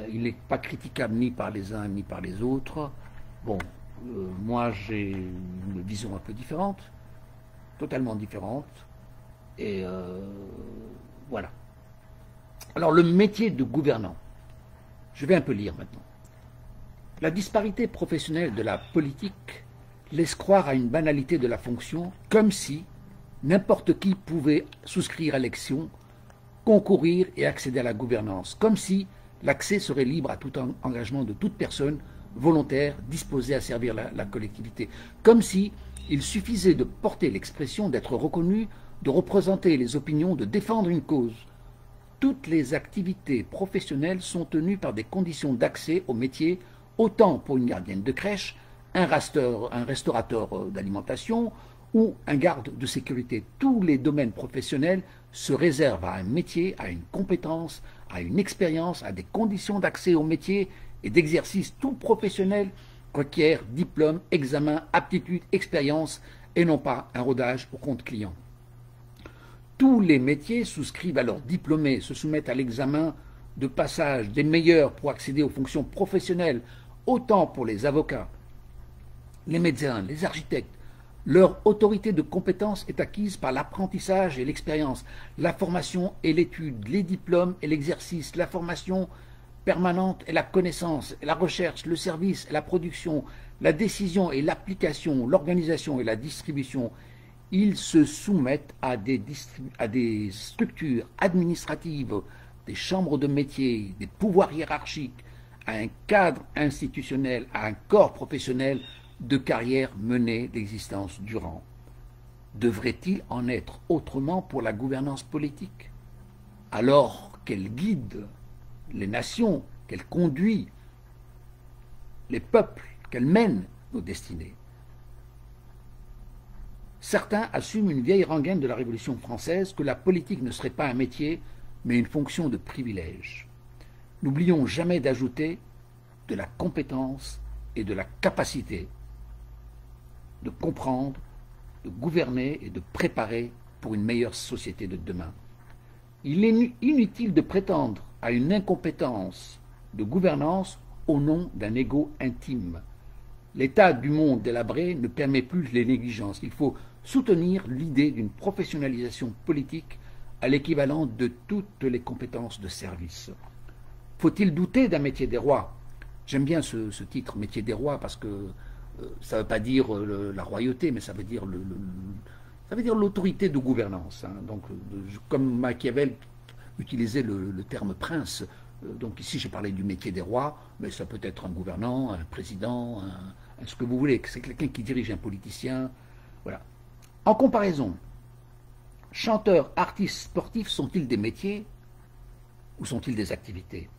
Il n'est pas critiquable ni par les uns ni par les autres. Bon, moi j'ai une vision un peu différente, totalement différente. Et voilà. Alors le métier de gouvernant, je vais un peu lire maintenant. La disparité professionnelle de la politique laisse croire à une banalité de la fonction, comme si n'importe qui pouvait souscrire à l'élection concourir et accéder à la gouvernance, comme si l'accès serait libre à tout engagement de toute personne volontaire disposée à servir la collectivité, comme si il suffisait de porter l'expression, d'être reconnu, de représenter les opinions, de défendre une cause. Toutes les activités professionnelles sont tenues par des conditions d'accès au métier, autant pour une gardienne de crèche, un restaurateur d'alimentation ou un garde de sécurité. Tous les domaines professionnels se réservent à un métier, à une compétence, à une expérience, à des conditions d'accès au métier et d'exercice. Tout professionnel requiert diplôme, examen, aptitude, expérience et non pas un rodage au compte client. Tous les métiers souscrivent à leurs diplômés, se soumettent à l'examen de passage des meilleurs pour accéder aux fonctions professionnelles, autant pour les avocats, les médecins, les architectes. Leur autorité de compétence est acquise par l'apprentissage et l'expérience, la formation et l'étude, les diplômes et l'exercice, la formation permanente et la connaissance, la recherche, le service et la production, la décision et l'application, l'organisation et la distribution. Ils se soumettent à des structures administratives, des chambres de métier, des pouvoirs hiérarchiques, à un cadre institutionnel, à un corps professionnel de carrière menée d'existence durant. Devrait-il en être autrement pour la gouvernance politique? Alors qu'elle guide les nations, qu'elle conduit les peuples, qu'elle mène nos destinées. Certains assument une vieille rengaine de la Révolution française que la politique ne serait pas un métier, mais une fonction de privilège. N'oublions jamais d'ajouter de la compétence et de la capacité de comprendre, de gouverner et de préparer pour une meilleure société de demain. Il est inutile de prétendre à une incompétence de gouvernance au nom d'un ego intime. L'état du monde délabré ne permet plus les négligences. Il faut soutenir l'idée d'une professionnalisation politique à l'équivalent de toutes les compétences de service. Faut-il douter d'un métier des rois? J'aime bien ce titre, métier des rois, parce que ça ne veut pas dire la royauté, mais ça veut dire l'autorité de gouvernance. Hein. Donc, comme Machiavel utilisait le terme prince, donc ici j'ai parlé du métier des rois, mais ça peut être un gouvernant, un président, ce que vous voulez, c'est quelqu'un qui dirige un politicien. Voilà. En comparaison, chanteurs, artistes, sportifs sont-ils des métiers ou sont-ils des activités?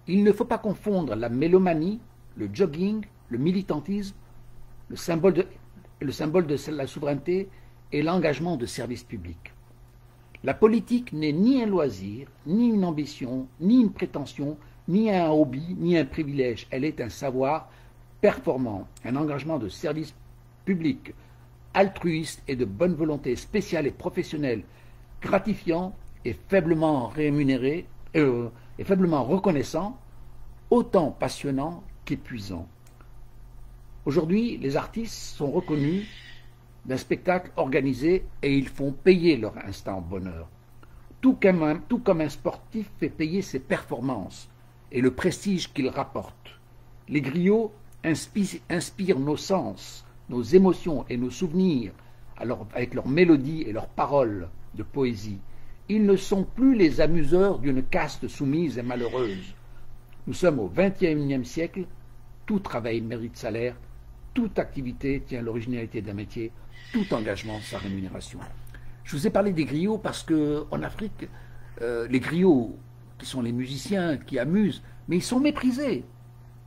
Il ne faut pas confondre la mélomanie, le jogging, le militantisme, le symbole de la souveraineté et l'engagement de service public. La politique n'est ni un loisir, ni une ambition, ni une prétention, ni un hobby, ni un privilège. Elle est un savoir performant, un engagement de service public, altruiste et de bonne volonté, spécial et professionnel, gratifiant et faiblement rémunéré, et faiblement reconnaissant, autant passionnant qu'épuisant. Aujourd'hui, les artistes sont reconnus d'un spectacle organisé et ils font payer leur instant bonheur. Tout comme un sportif fait payer ses performances et le prestige qu'il rapporte. Les griots inspirent nos sens, nos émotions et nos souvenirs avec leurs mélodies et leurs paroles de poésie. Ils ne sont plus les amuseurs d'une caste soumise et malheureuse. Nous sommes au XXIe siècle, tout travail mérite salaire, toute activité tient l'originalité d'un métier, tout engagement sa rémunération. Je vous ai parlé des griots parce qu'en Afrique, les griots, qui sont les musiciens qui amusent, mais ils sont méprisés.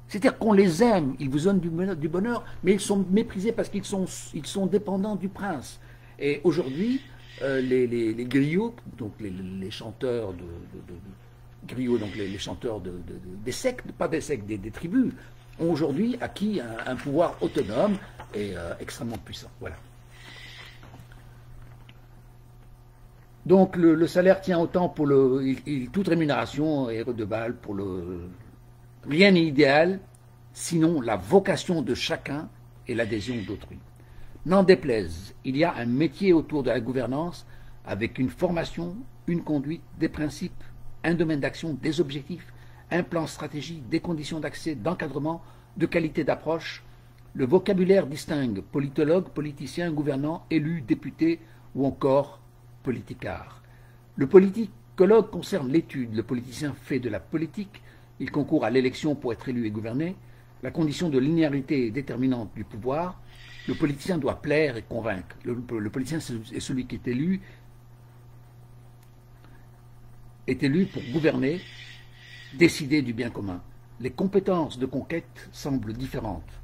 C'est-à-dire qu'on les aime, ils vous donnent du bonheur, mais ils sont méprisés parce qu'ils sont dépendants du prince. Et aujourd'hui, les griots, donc les chanteurs griots, donc les chanteurs des sectes, pas des sectes, des tribus, ont aujourd'hui acquis un pouvoir autonome et extrêmement puissant. Voilà. Donc le salaire tient autant pour toute rémunération est redevable pour rien n'est idéal, sinon la vocation de chacun et l'adhésion d'autrui. N'en déplaise, il y a un métier autour de la gouvernance avec une formation, une conduite, des principes, un domaine d'action, des objectifs, un plan stratégique, des conditions d'accès, d'encadrement, de qualité d'approche. Le vocabulaire distingue politologue, politicien, gouvernant, élu, député ou encore politicard. Le politique psychologue concerne l'étude. Le politicien fait de la politique. Il concourt à l'élection pour être élu et gouverner. La condition de linéarité est déterminante du pouvoir. Le politicien doit plaire et convaincre. Le politicien est celui qui est élu pour gouverner, décider du bien commun. Les compétences de conquête semblent différentes.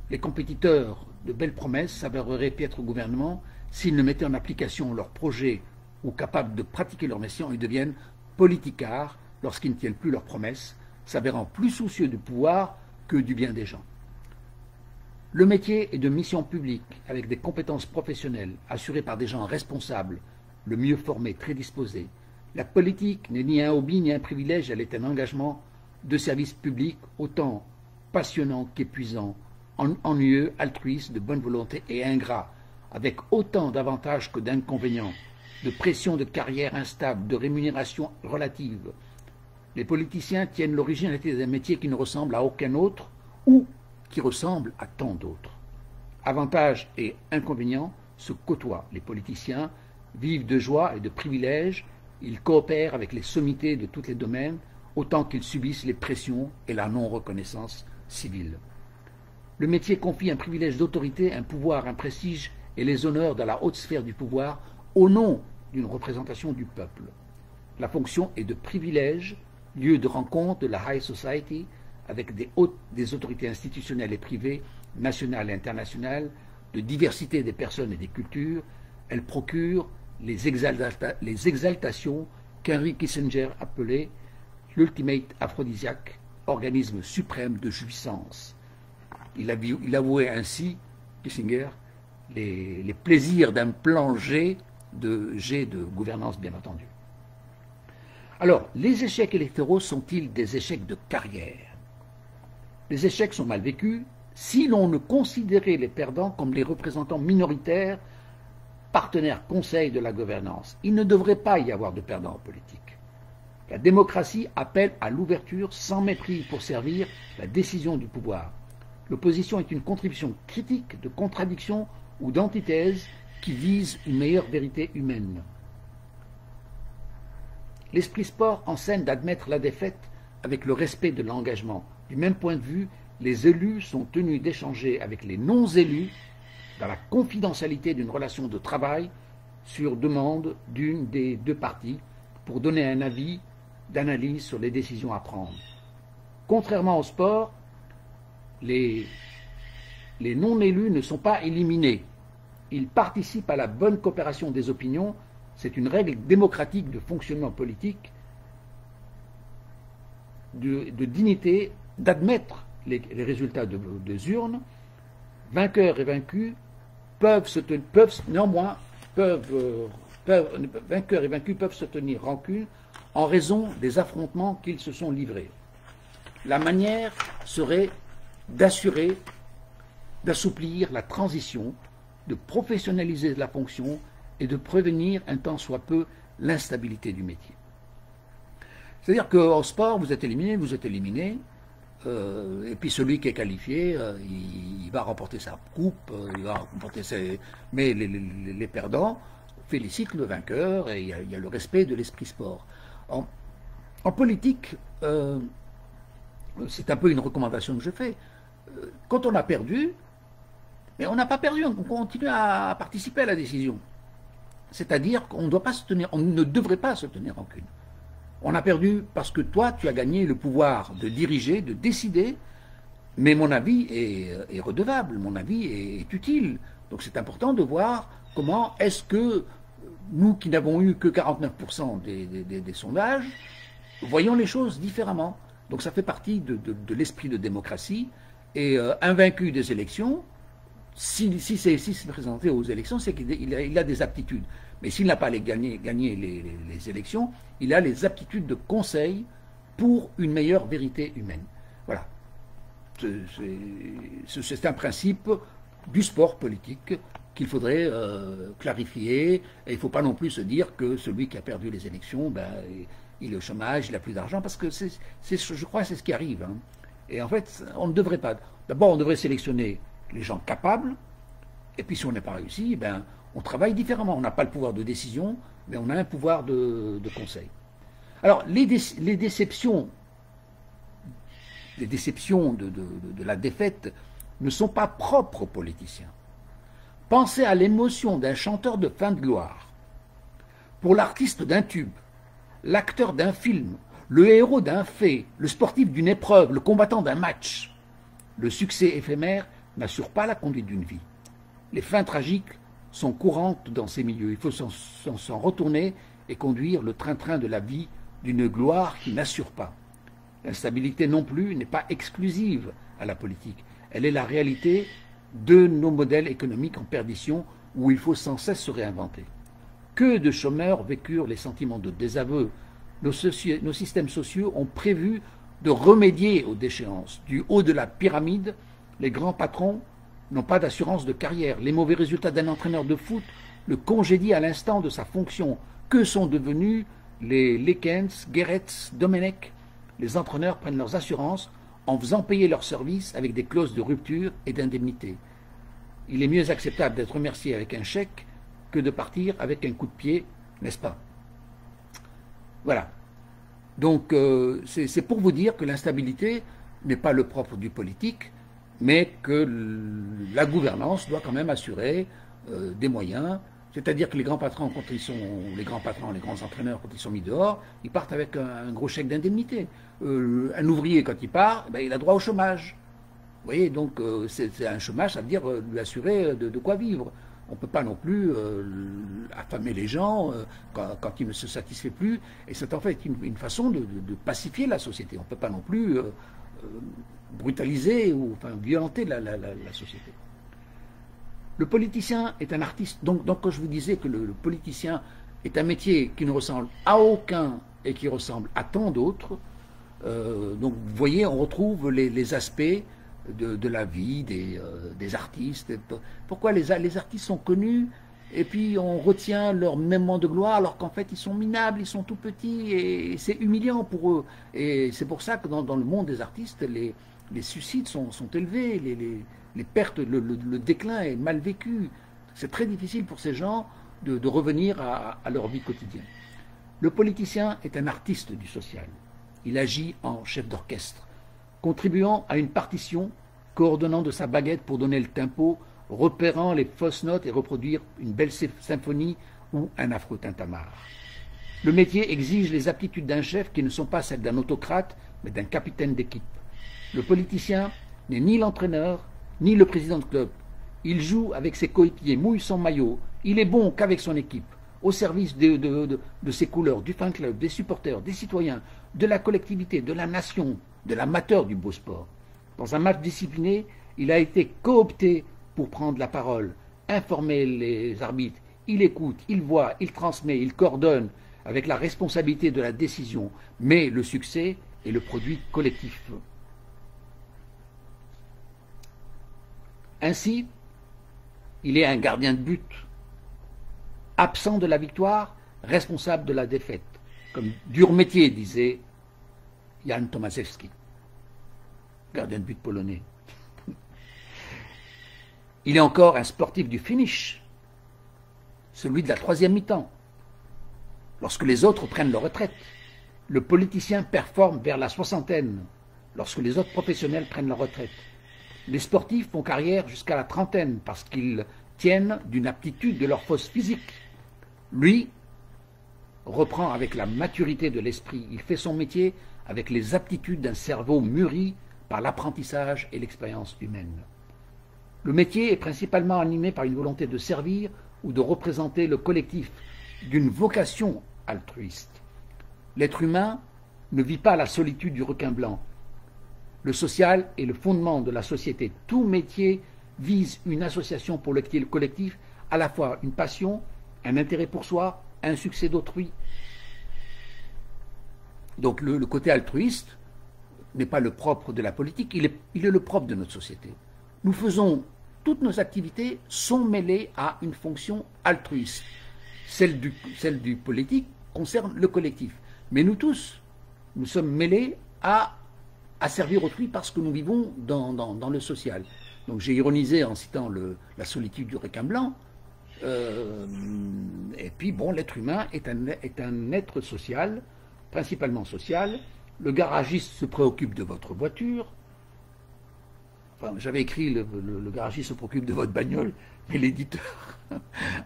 Les compétiteurs de belles promesses s'avéreraient piètres au gouvernement s'ils ne mettaient en application leurs projets ou capables de pratiquer leur mission, ils deviennent politicards lorsqu'ils ne tiennent plus leurs promesses, s'avérant plus soucieux du pouvoir que du bien des gens. Le métier est de mission publique, avec des compétences professionnelles, assurées par des gens responsables, le mieux formés, très disposés. La politique n'est ni un hobby ni un privilège, elle est un engagement de service public autant passionnant qu'épuisant, ennuyeux, altruiste, de bonne volonté et ingrat, avec autant d'avantages que d'inconvénients, de pression de carrière instable, de rémunération relative. Les politiciens tiennent l'originalité d'un métier qui ne ressemble à aucun autre ou qui ressemble à tant d'autres. Avantages et inconvénients se côtoient. Les politiciens vivent de joie et de privilèges, ils coopèrent avec les sommités de tous les domaines, autant qu'ils subissent les pressions et la non-reconnaissance civile. Le métier confie un privilège d'autorité, un pouvoir, un prestige et les honneurs dans la haute sphère du pouvoir au nom d'une représentation du peuple. La fonction est de privilège, lieu de rencontre de la high society avec des autorités institutionnelles et privées, nationales et internationales, de diversité des personnes et des cultures. Elle procure les exaltations qu'Henry Kissinger appelait l'ultimate aphrodisiaque, organisme suprême de jouissance. Il avouait ainsi, Kissinger, les plaisirs d'un plan G de gouvernance, bien entendu. Alors, les échecs électoraux sont-ils des échecs de carrière? Les échecs sont mal vécus si l'on ne considérait les perdants comme les représentants minoritaires, partenaires conseils de la gouvernance. Il ne devrait pas y avoir de perdants en politique. La démocratie appelle à l'ouverture sans mépris pour servir la décision du pouvoir. L'opposition est une contribution critique de contradiction ou d'antithèse qui vise une meilleure vérité humaine. L'esprit sport enseigne d'admettre la défaite avec le respect de l'engagement. Du même point de vue, les élus sont tenus d'échanger avec les non-élus dans la confidentialité d'une relation de travail sur demande d'une des deux parties pour donner un avis d'analyse sur les décisions à prendre. Contrairement au sport, les non-élus ne sont pas éliminés. Ils participent à la bonne coopération des opinions. C'est une règle démocratique de fonctionnement politique, de dignité, d'admettre les résultats des urnes. Vainqueurs et vaincus vainqueurs et vaincus peuvent se tenir rancune en raison des affrontements qu'ils se sont livrés. La manière serait d'assouplir la transition, de professionnaliser la fonction et de prévenir un tant soit peu l'instabilité du métier. C'est-à-dire qu'au sport, vous êtes éliminé, et puis celui qui est qualifié, il va remporter sa coupe, il va remporter mais les perdants félicitent le vainqueur et il y a le respect de l'esprit sport. En politique, c'est un peu une recommandation que je fais. Quand on a perdu, mais on n'a pas perdu, on continue à participer à la décision. C'est-à-dire qu'on ne devrait pas se tenir rancune. On a perdu parce que toi, tu as gagné le pouvoir de diriger, de décider, mais mon avis est redevable, mon avis est utile. Donc c'est important de voir comment est-ce que nous, qui n'avons eu que 49% des sondages, voyons les choses différemment. Donc ça fait partie de l'esprit de démocratie. Et un vaincu des élections, s'il s'est présenté aux élections, c'est qu'il a des aptitudes. Mais s'il n'a pas gagné les élections, il a les aptitudes de conseil pour une meilleure vérité humaine. Voilà. C'est un principe du sport politique qu'il faudrait clarifier. Et il ne faut pas non plus se dire que celui qui a perdu les élections, il est au chômage, il n'a plus d'argent, parce que je crois que c'est ce qui arrive. Hein. Et en fait, on ne devrait pas. D'abord, on devrait sélectionner les gens capables, et puis si on n'a pas réussi, on travaille différemment. On n'a pas le pouvoir de décision, mais on a un pouvoir de conseil. Alors, les déceptions de la défaite ne sont pas propres aux politiciens. Pensez à l'émotion d'un chanteur de fin de gloire, pour l'artiste d'un tube, l'acteur d'un film, le héros d'un fait, le sportif d'une épreuve, le combattant d'un match. Le succès éphémère n'assure pas la conduite d'une vie. Les fins tragiques sont courantes dans ces milieux. Il faut s'en retourner et conduire le train-train de la vie d'une gloire qui n'assure pas. L'instabilité non plus n'est pas exclusive à la politique. Elle est la réalité de nos modèles économiques en perdition où il faut sans cesse se réinventer. Que de chômeurs vécurent les sentiments de désaveu. Nos systèmes sociaux ont prévu de remédier aux déchéances. Du haut de la pyramide, les grands patrons n'ont pas d'assurance de carrière. Les mauvais résultats d'un entraîneur de foot le congédient à l'instant de sa fonction. Que sont devenus les Lekens, Guéretz, Domenech? Les entraîneurs prennent leurs assurances en faisant payer leurs services avec des clauses de rupture et d'indemnité. Il est mieux acceptable d'être remercié avec un chèque que de partir avec un coup de pied, n'est-ce pas? Voilà. Donc, c'est pour vous dire que l'instabilité n'est pas le propre du politique, mais que la gouvernance doit quand même assurer des moyens. C'est-à-dire que les grands patrons, quand ils sont les grands entraîneurs, quand ils sont mis dehors, ils partent avec un gros chèque d'indemnité. Un ouvrier, quand il part, ben, il a droit au chômage. Vous voyez, donc c'est un chômage, ça veut dire lui assurer de quoi vivre. On ne peut pas non plus affamer les gens quand ils ne se satisfait plus. Et c'est en fait une façon de pacifier la société. On ne peut pas non plus brutaliser ou violenter la société. Le politicien est un artiste. Donc quand je vous disais que le politicien est un métier qui ne ressemble à aucun et qui ressemble à tant d'autres, donc vous voyez, on retrouve les aspects de la vie des artistes. Pourquoi les artistes sont connus et puis on retient leur moment de gloire alors qu'en fait ils sont minables, ils sont tout petits et c'est humiliant pour eux. Et c'est pour ça que dans le monde des artistes, les suicides sont élevés, les pertes, le déclin est mal vécu. C'est très difficile pour ces gens de revenir à leur vie quotidienne. Le politicien est un artiste du social. Il agit en chef d'orchestre, contribuant à une partition, coordonnant de sa baguette pour donner le tempo, repérant les fausses notes et reproduire une belle symphonie ou un affreux tintamarre. Le métier exige les aptitudes d'un chef qui ne sont pas celles d'un autocrate, mais d'un capitaine d'équipe. Le politicien n'est ni l'entraîneur, ni le président de club. Il joue avec ses coéquipiers, mouille son maillot. Il est bon qu'avec son équipe, au service de ses couleurs, du fan club, des supporters, des citoyens, de la collectivité, de la nation, de l'amateur du beau sport. Dans un match discipliné, il a été coopté pour prendre la parole, informer les arbitres. Il écoute, il voit, il transmet, il coordonne avec la responsabilité de la décision. Mais le succès est le produit collectif. Ainsi, il est un gardien de but, absent de la victoire, responsable de la défaite, comme dur métier, disait Jan Tomaszewski, gardien de but polonais. Il est encore un sportif du finish, celui de la troisième mi-temps, lorsque les autres prennent leur retraite. Le politicien performe vers la soixantaine, lorsque les autres professionnels prennent leur retraite. Les sportifs font carrière jusqu'à la trentaine parce qu'ils tiennent d'une aptitude de leur force physique. Lui reprend avec la maturité de l'esprit. Il fait son métier avec les aptitudes d'un cerveau mûri par l'apprentissage et l'expérience humaine. Le métier est principalement animé par une volonté de servir ou de représenter le collectif, d'une vocation altruiste. L'être humain ne vit pas la solitude du requin blanc. Le social est le fondement de la société. Tout métier vise une association pour le collectif, à la fois une passion, un intérêt pour soi, un succès d'autrui. Donc le côté altruiste n'est pas le propre de la politique, il est le propre de notre société. Nous faisons, toutes nos activités sont mêlées à une fonction altruiste. Celle du politique concerne le collectif. Mais nous tous, nous sommes mêlés à servir autrui parce que nous vivons dans le social. Donc j'ai ironisé en citant la solitude du requin blanc, Et puis, bon, l'être humain est un être social, principalement social. Le garagiste se préoccupe de votre voiture. Enfin, j'avais écrit le garagiste se préoccupe de votre bagnole, mais l'éditeur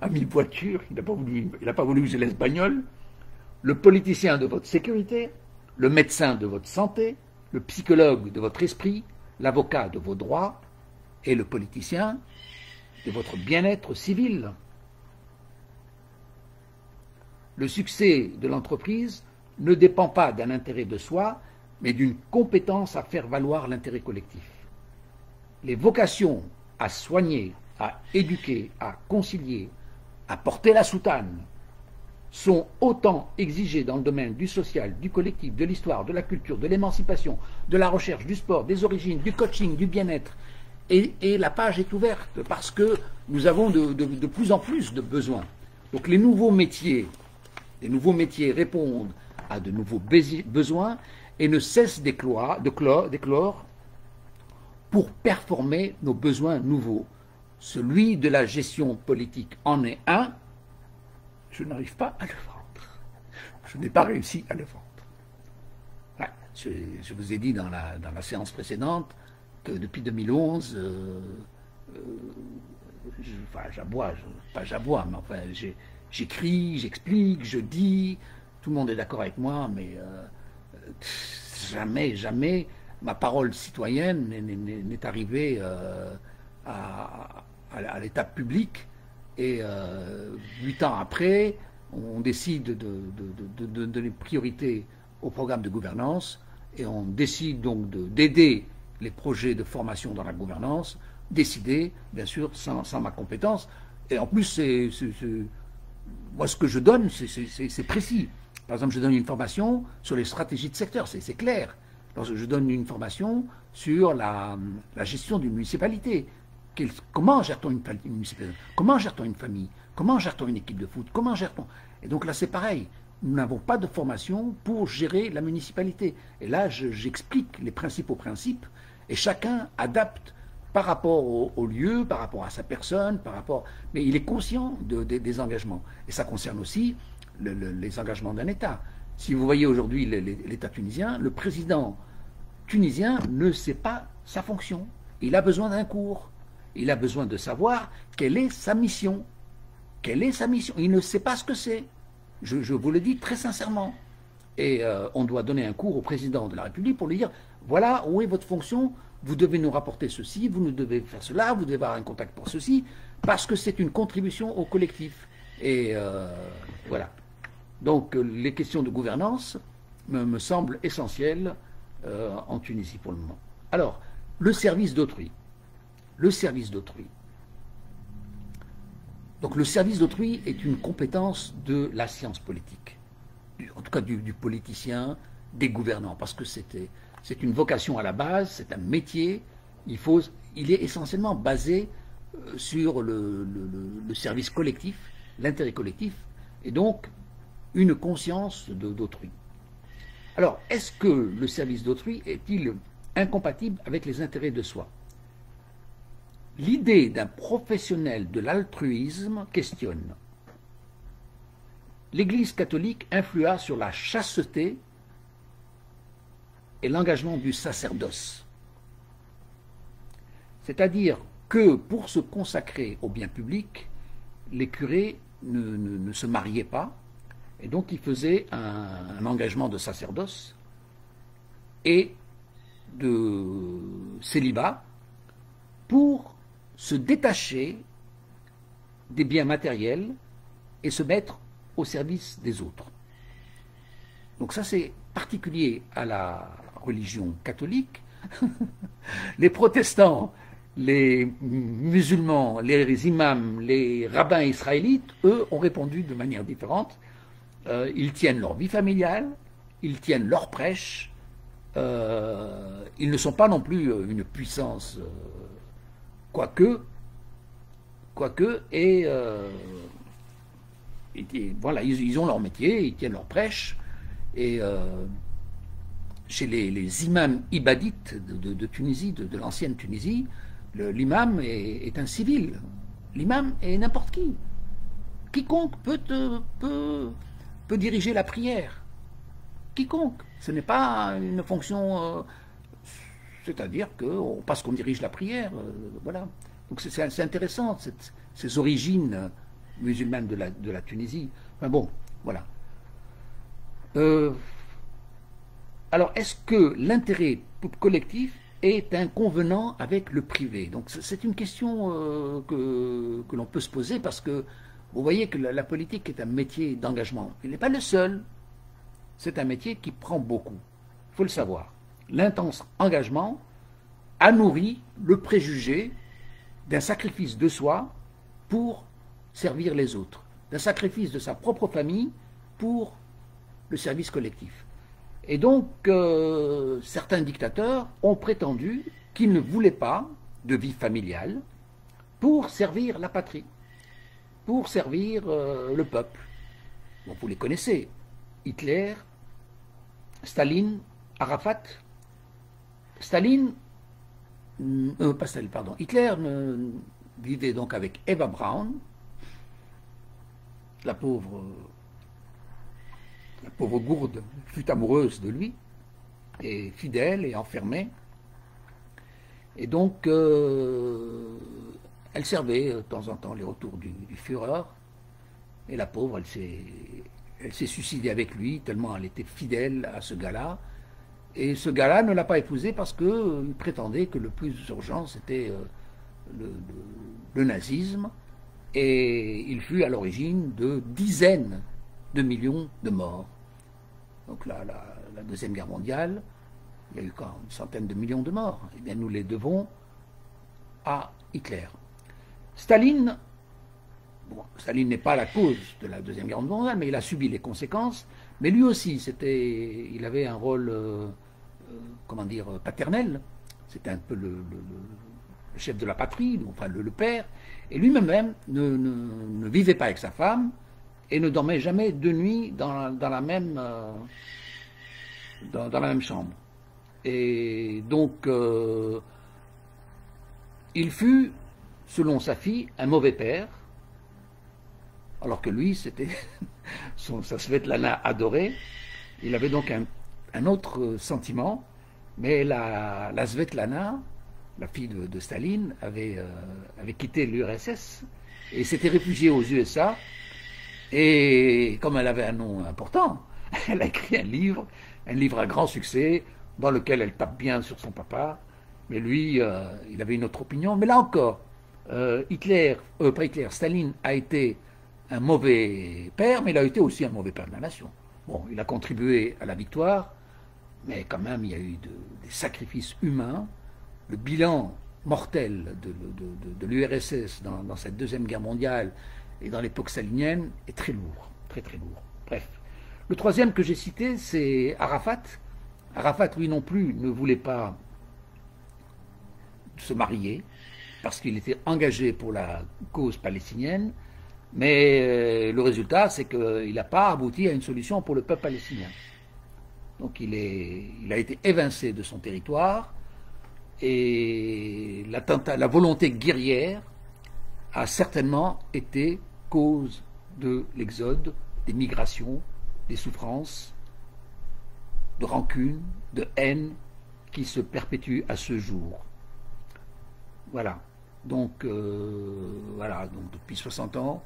a mis voiture, il n'a pas voulu que je laisse bagnole. Le politicien de votre sécurité, le médecin de votre santé, le psychologue de votre esprit, l'avocat de vos droits et le politicien de votre bien-être civil. Le succès de l'entreprise ne dépend pas d'un intérêt de soi, mais d'une compétence à faire valoir l'intérêt collectif. Les vocations à soigner, à éduquer, à concilier, à porter la soutane, sont autant exigées dans le domaine du social, du collectif, de l'histoire, de la culture, de l'émancipation, de la recherche, du sport, des origines, du coaching, du bien-être. Et la page est ouverte parce que nous avons de plus en plus de besoins. Donc les nouveaux métiers répondent à de nouveaux besoins et ne cessent d'éclore pour performer nos besoins nouveaux. Celui de la gestion politique en est un. Je n'arrive pas à le vendre. Je n'ai pas réussi à le vendre. Ouais, je vous ai dit dans la séance précédente que depuis 2011, j'aboie, mais enfin, j'écris, j'explique, je dis, tout le monde est d'accord avec moi, mais jamais ma parole citoyenne n'est arrivée à l'étape publique. Et 8 ans après, on décide de donner priorité au programme de gouvernance et on décide donc d'aider les projets de formation dans la gouvernance, décidés, bien sûr, sans ma compétence. Et en plus, moi, ce que je donne, c'est précis. Par exemple, je donne une formation sur les stratégies de secteur, c'est clair. Je donne une formation sur la gestion d'une municipalité. Comment gère-t-on une municipalité? Comment gère-t-on une famille? Comment gère-t-on une équipe de foot? Comment gère-t-on? Et donc là, c'est pareil. Nous n'avons pas de formation pour gérer la municipalité. Et là, j'explique les principaux principes et chacun adapte par rapport au lieu, par rapport à sa personne, mais il est conscient des engagements. Et ça concerne aussi les engagements d'un État. Si vous voyez aujourd'hui l'État tunisien, le président tunisien ne sait pas sa fonction. Il a besoin d'un cours. Il a besoin de savoir quelle est sa mission. Quelle est sa mission? Il ne sait pas ce que c'est. Je vous le dis très sincèrement. Et on doit donner un cours au président de la République pour lui dire, voilà où est votre fonction, vous devez nous rapporter ceci, vous nous devez faire cela, vous devez avoir un contact pour ceci, parce que c'est une contribution au collectif. Et voilà. Donc les questions de gouvernance me semblent essentielles en Tunisie pour le moment. Alors, le service d'autrui. Le service d'autrui. Donc le service d'autrui est une compétence de la science politique, en tout cas du politicien, des gouvernants, parce que c'est une vocation à la base, c'est un métier, il est essentiellement basé sur le service collectif, l'intérêt collectif, et donc une conscience d'autrui. Alors, est-ce que le service d'autrui est-il incompatible avec les intérêts de soi? L'idée d'un professionnel de l'altruisme questionne. L'Église catholique influa sur la chasteté et l'engagement du sacerdoce. C'est-à-dire que pour se consacrer au bien public, les curés ne se mariaient pas, et donc ils faisaient un engagement de sacerdoce et de célibat pour se détacher des biens matériels et se mettre au service des autres. Donc ça, c'est particulier à la religion catholique. Les protestants, les musulmans, les imams, les rabbins israélites, eux, ont répondu de manière différente. Ils tiennent leur vie familiale, ils tiennent leur prêche, ils ne sont pas non plus une puissance... Quoique, et voilà, ils ont leur métier, ils tiennent leur prêche, et chez les imams ibadites de Tunisie, de l'ancienne Tunisie, l'imam est un civil. L'imam est n'importe qui. quiconque peut diriger la prière. Quiconque. Ce n'est pas une fonction... c'est-à-dire que parce qu'on dirige la prière, voilà. Donc c'est intéressant, ces origines musulmanes de la Tunisie. Enfin bon, voilà. Alors, est-ce que l'intérêt collectif est inconvenant avec le privé? Donc c'est une question que l'on peut se poser parce que vous voyez que la politique est un métier d'engagement. Il n'est pas le seul. C'est un métier qui prend beaucoup. Il faut le savoir. L'intense engagement a nourri le préjugé d'un sacrifice de soi pour servir les autres, d'un sacrifice de sa propre famille pour le service collectif. Et donc, certains dictateurs ont prétendu qu'ils ne voulaient pas de vie familiale pour servir la patrie, pour servir le peuple. Bon, vous les connaissez, Hitler, Staline, Arafat. Staline, pas Staline, pardon, Hitler vivait donc avec Eva Braun, la pauvre gourde fut amoureuse de lui, et fidèle et enfermée. Et donc, elle servait de temps en temps les retours du Führer, et la pauvre, elle s'est suicidée avec lui, tellement elle était fidèle à ce gars-là. Et ce gars-là ne l'a pas épousée parce qu'il prétendait que le plus urgent, c'était le nazisme, et il fut à l'origine de dizaines de millions de morts. Donc la Deuxième Guerre mondiale, il y a eu quand une centaine de millions de morts. Eh bien, nous les devons à Hitler. Staline, bon, Staline n'est pas la cause de la Deuxième Guerre mondiale, mais il a subi les conséquences. Mais lui aussi, il avait un rôle, comment dire, paternel. C'était un peu le chef de la patrie, enfin le père. Et lui-même ne vivait pas avec sa femme et ne dormait jamais de nuit dans la même chambre. Et donc, il fut, selon sa fille, un mauvais père, alors que lui, c'était sa Svetlana adorée. Il avait donc un autre sentiment, mais la Svetlana, la fille de Staline, avait quitté l'URSS et s'était réfugiée aux USA. Et comme elle avait un nom important, elle a écrit un livre à grand succès, dans lequel elle tape bien sur son papa. Mais lui, il avait une autre opinion. Mais là encore, Staline a été un mauvais père, mais il a été aussi un mauvais père de la nation. Bon, il a contribué à la victoire, mais quand même, il y a eu des sacrifices humains. Le bilan mortel de l'URSS dans cette Deuxième Guerre mondiale et dans l'époque stalinienne est très lourd, très très lourd. Bref. Le troisième que j'ai cité, c'est Arafat. Arafat, lui non plus, ne voulait pas se marier parce qu'il était engagé pour la cause palestinienne, mais le résultat, c'est qu'il n'a pas abouti à une solution pour le peuple palestinien. Donc il a été évincé de son territoire et la volonté guerrière a certainement été cause de l'exode, des migrations, des souffrances, de rancune, de haine qui se perpétuent à ce jour. Voilà. Donc, donc depuis 60 ans.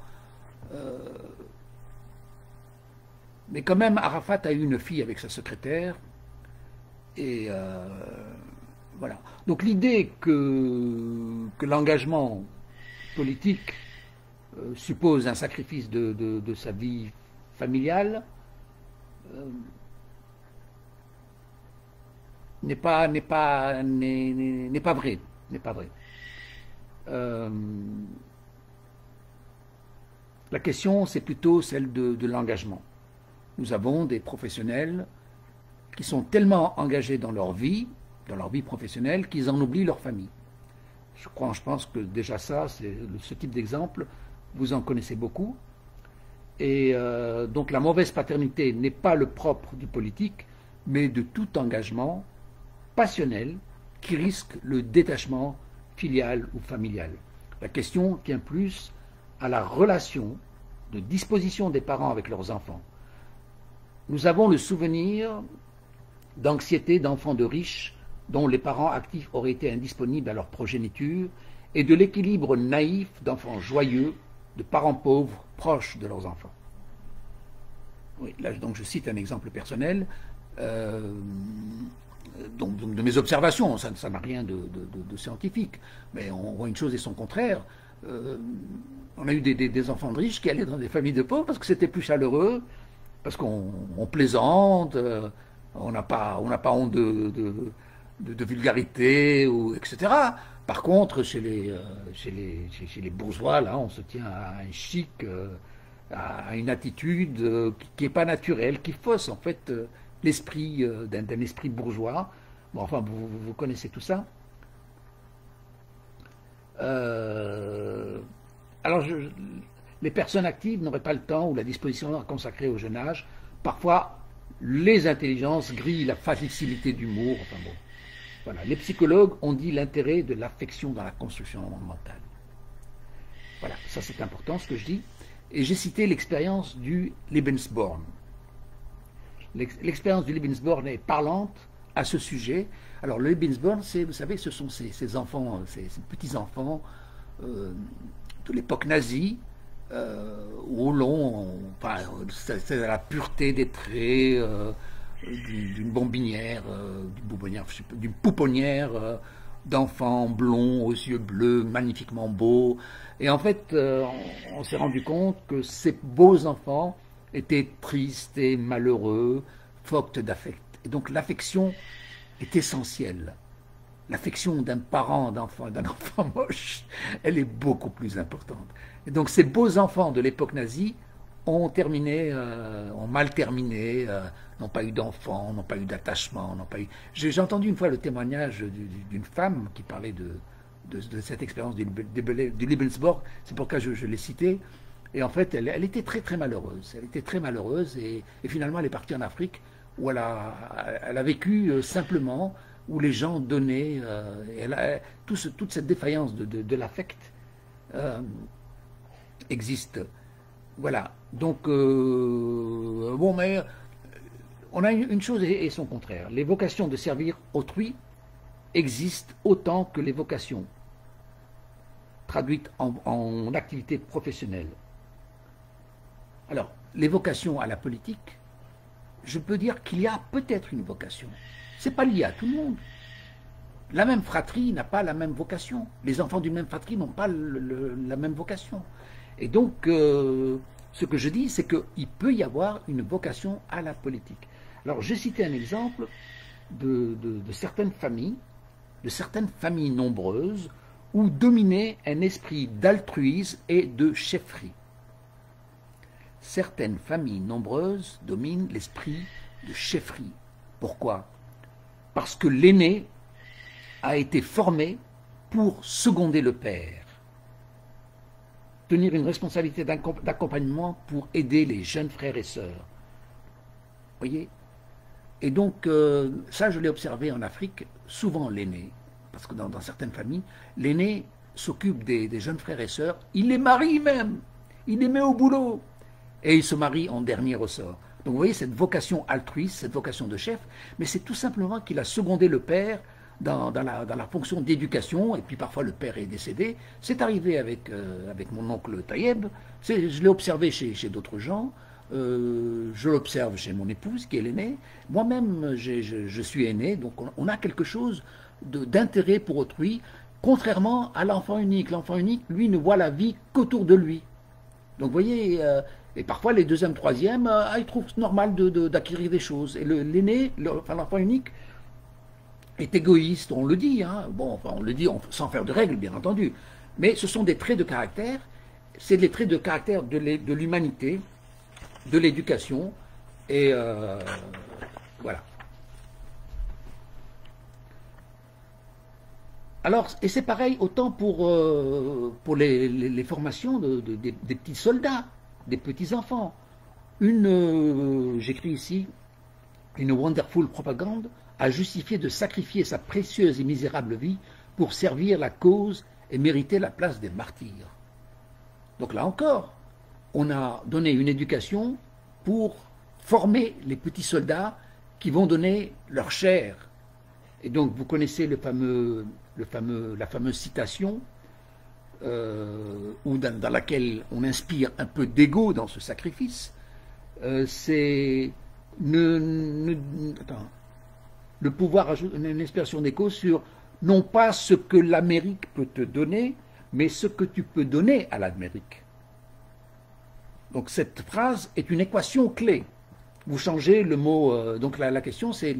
Mais quand même, Arafat a eu une fille avec sa secrétaire. Et voilà. Donc l'idée que l'engagement politique suppose un sacrifice de sa vie familiale n'est pas vrai. N'est pas vrai. La question, c'est plutôt celle de l'engagement. Nous avons des professionnels qui sont tellement engagés dans leur vie professionnelle, qu'ils en oublient leur famille. Je pense que déjà ça, c'est ce type d'exemple, vous en connaissez beaucoup. Et donc la mauvaise paternité n'est pas le propre du politique, mais de tout engagement passionnel qui risque le détachement filial ou familial. La question tient plus à la relation de disposition des parents avec leurs enfants. Nous avons le souvenir d'anxiété d'enfants de riches dont les parents actifs auraient été indisponibles à leur progéniture et de l'équilibre naïf d'enfants joyeux, de parents pauvres proches de leurs enfants. Oui, là, donc je cite un exemple personnel donc de mes observations, ça n'a rien de scientifique, mais on voit une chose et son contraire. On a eu des enfants de riches qui allaient dans des familles de pauvres parce que c'était plus chaleureux, parce qu'on plaisante, on n'a pas honte de vulgarité, etc. Par contre, chez les bourgeois, là, on se tient à un chic, à une attitude qui n'est pas naturelle, qui fausse en fait l'esprit d'un esprit bourgeois. Bon, enfin, vous connaissez tout ça. Alors, les personnes actives n'auraient pas le temps ou la disposition à consacrer au jeune âge. Parfois, les intelligences grillent la facilité d'humour. Enfin bon, voilà. Les psychologues ont dit l'intérêt de l'affection dans la construction mentale. Voilà, ça c'est important ce que je dis. Et j'ai cité l'expérience du Lebensborn. L'expérience du Lebensborn est parlante à ce sujet. Alors le Lebensborn, vous savez, ce sont ces enfants, ces petits-enfants de l'époque nazie, où enfin, c'est la pureté des traits d'une bombinière, d'une pouponnière d'enfants blonds aux yeux bleus, magnifiquement beaux. Et en fait, on s'est rendu compte que ces beaux enfants étaient tristes et malheureux, fortes d'affect. Et donc l'affection est essentielle. L'affection d'un parent, d'un enfant moche, elle est beaucoup plus importante. Et donc ces beaux enfants de l'époque nazie ont mal terminé, n'ont pas eu d'enfants, n'ont pas eu d'attachement, n'ont pas eu... J'ai entendu une fois le témoignage d'une femme qui parlait de cette expérience du Lebensborn, c'est pourquoi je l'ai cité. Et en fait, elle était très très malheureuse. Elle était très malheureuse et finalement elle est partie en Afrique où elle a vécu simplement, où les gens donnaient, toute cette défaillance de l'affect existe. Voilà. Donc, bon, mais on a une chose et son contraire. Les vocations de servir autrui existent autant que les vocations traduites en activité professionnelle. Alors, les vocations à la politique, je peux dire qu'il y a peut-être une vocation. Ce n'est pas lié à tout le monde. La même fratrie n'a pas la même vocation. Les enfants d'une même fratrie n'ont pas la même vocation. Et donc, ce que je dis, c'est qu'il peut y avoir une vocation à la politique. Alors, j'ai cité un exemple de certaines familles nombreuses, où dominait un esprit d'altruisme et de chefferie. Certaines familles nombreuses dominent l'esprit de chefferie. Pourquoi? Parce que l'aîné a été formé pour seconder le père, tenir une responsabilité d'accompagnement pour aider les jeunes frères et sœurs. Voyez? Et donc, ça, je l'ai observé en Afrique, souvent l'aîné, parce que dans certaines familles, l'aîné s'occupe des jeunes frères et sœurs, il les marie même, il les met au boulot, et il se marie en dernier ressort. Donc vous voyez cette vocation altruiste, cette vocation de chef, mais c'est tout simplement qu'il a secondé le père dans la fonction d'éducation, et puis parfois le père est décédé. C'est arrivé avec mon oncle Taïeb, je l'ai observé chez d'autres gens, je l'observe chez mon épouse qui est l'aînée, moi-même je suis aîné, donc on a quelque chose d'intérêt pour autrui, contrairement à l'enfant unique. L'enfant unique, lui, ne voit la vie qu'autour de lui. Donc vous voyez, et parfois les deuxièmes, troisièmes, ils trouvent normal d'acquérir des choses. Et l'aîné, l'enfant unique, est égoïste, on le dit, hein. Bon, enfin, on le dit sans faire de règles, bien entendu. Mais ce sont des traits de caractère, c'est les traits de caractère de l'humanité, de l'éducation, et voilà. Alors, et c'est pareil autant pour les formations des petits soldats, des petits enfants. J'écris ici, une wonderful propagande a justifié de sacrifier sa précieuse et misérable vie pour servir la cause et mériter la place des martyrs. Donc là encore, on a donné une éducation pour former les petits soldats qui vont donner leur chair. Et donc vous connaissez la fameuse citation dans laquelle on inspire un peu d'ego dans ce sacrifice. C'est le pouvoir ajoute une expression d'écho sur non pas ce que l'Amérique peut te donner, mais ce que tu peux donner à l'Amérique. Donc cette phrase est une équation clé. Vous changez le mot, donc la question c'est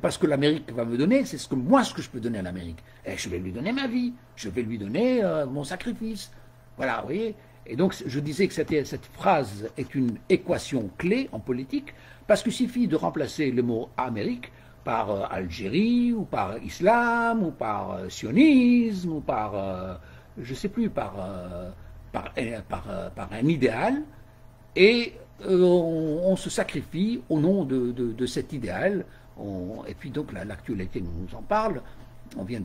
pas ce que l'Amérique va me donner, c'est ce que je peux donner à l'Amérique. Et je vais lui donner ma vie, je vais lui donner mon sacrifice. Voilà, vous voyez. Et donc je disais que cette phrase est une équation clé en politique, parce qu'il suffit de remplacer le mot Amérique par Algérie, ou par islam, ou par sionisme, ou par, je sais plus, par un idéal, et on se sacrifie au nom de cet idéal. Et puis donc l'actualité nous en parle. On vient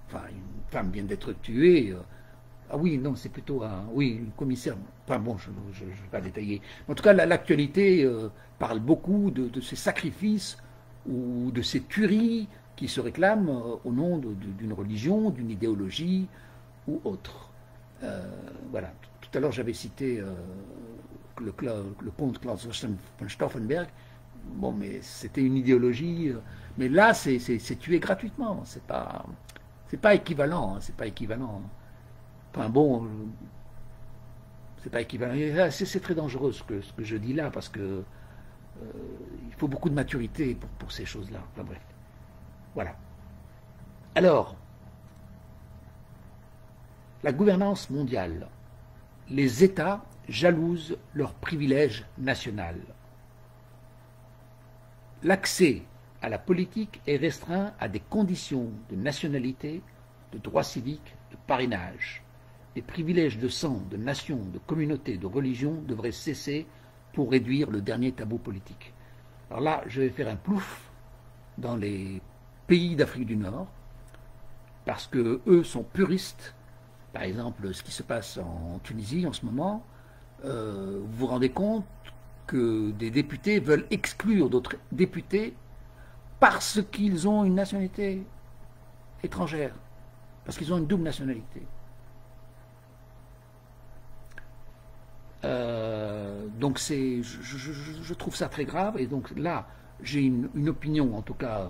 enfin, une femme vient d'être tuée. Ah oui, non, c'est plutôt oui, une commissaire. Enfin bon, je ne vais pas détailler. En tout cas, l'actualité parle beaucoup de ces sacrifices ou de ces tueries qui se réclament au nom d'une religion, d'une idéologie ou autre. Voilà. Tout à l'heure, j'avais cité le comte Klaus von Stauffenberg. Bon, mais c'était une idéologie. Mais là, c'est tué gratuitement. C'est pas équivalent. C'est pas équivalent. Enfin bon, c'est pas équivalent. C'est très dangereux ce que je dis là, parce que il faut beaucoup de maturité pour ces choses-là. Enfin bref. Voilà. Alors, la gouvernance mondiale. Les États jalousent leurs privilèges nationaux. L'accès à la politique est restreint à des conditions de nationalité, de droits civiques, de parrainage. Les privilèges de sang, de nation, de communauté, de religion devraient cesser pour réduire le dernier tabou politique. Alors là, je vais faire un plouf dans les pays d'Afrique du Nord, parce que eux sont puristes. Par exemple, ce qui se passe en Tunisie en ce moment, vous vous rendez compte que des députés veulent exclure d'autres députés parce qu'ils ont une nationalité étrangère, parce qu'ils ont une double nationalité. Donc je trouve ça très grave, et donc là j'ai une opinion, en tout cas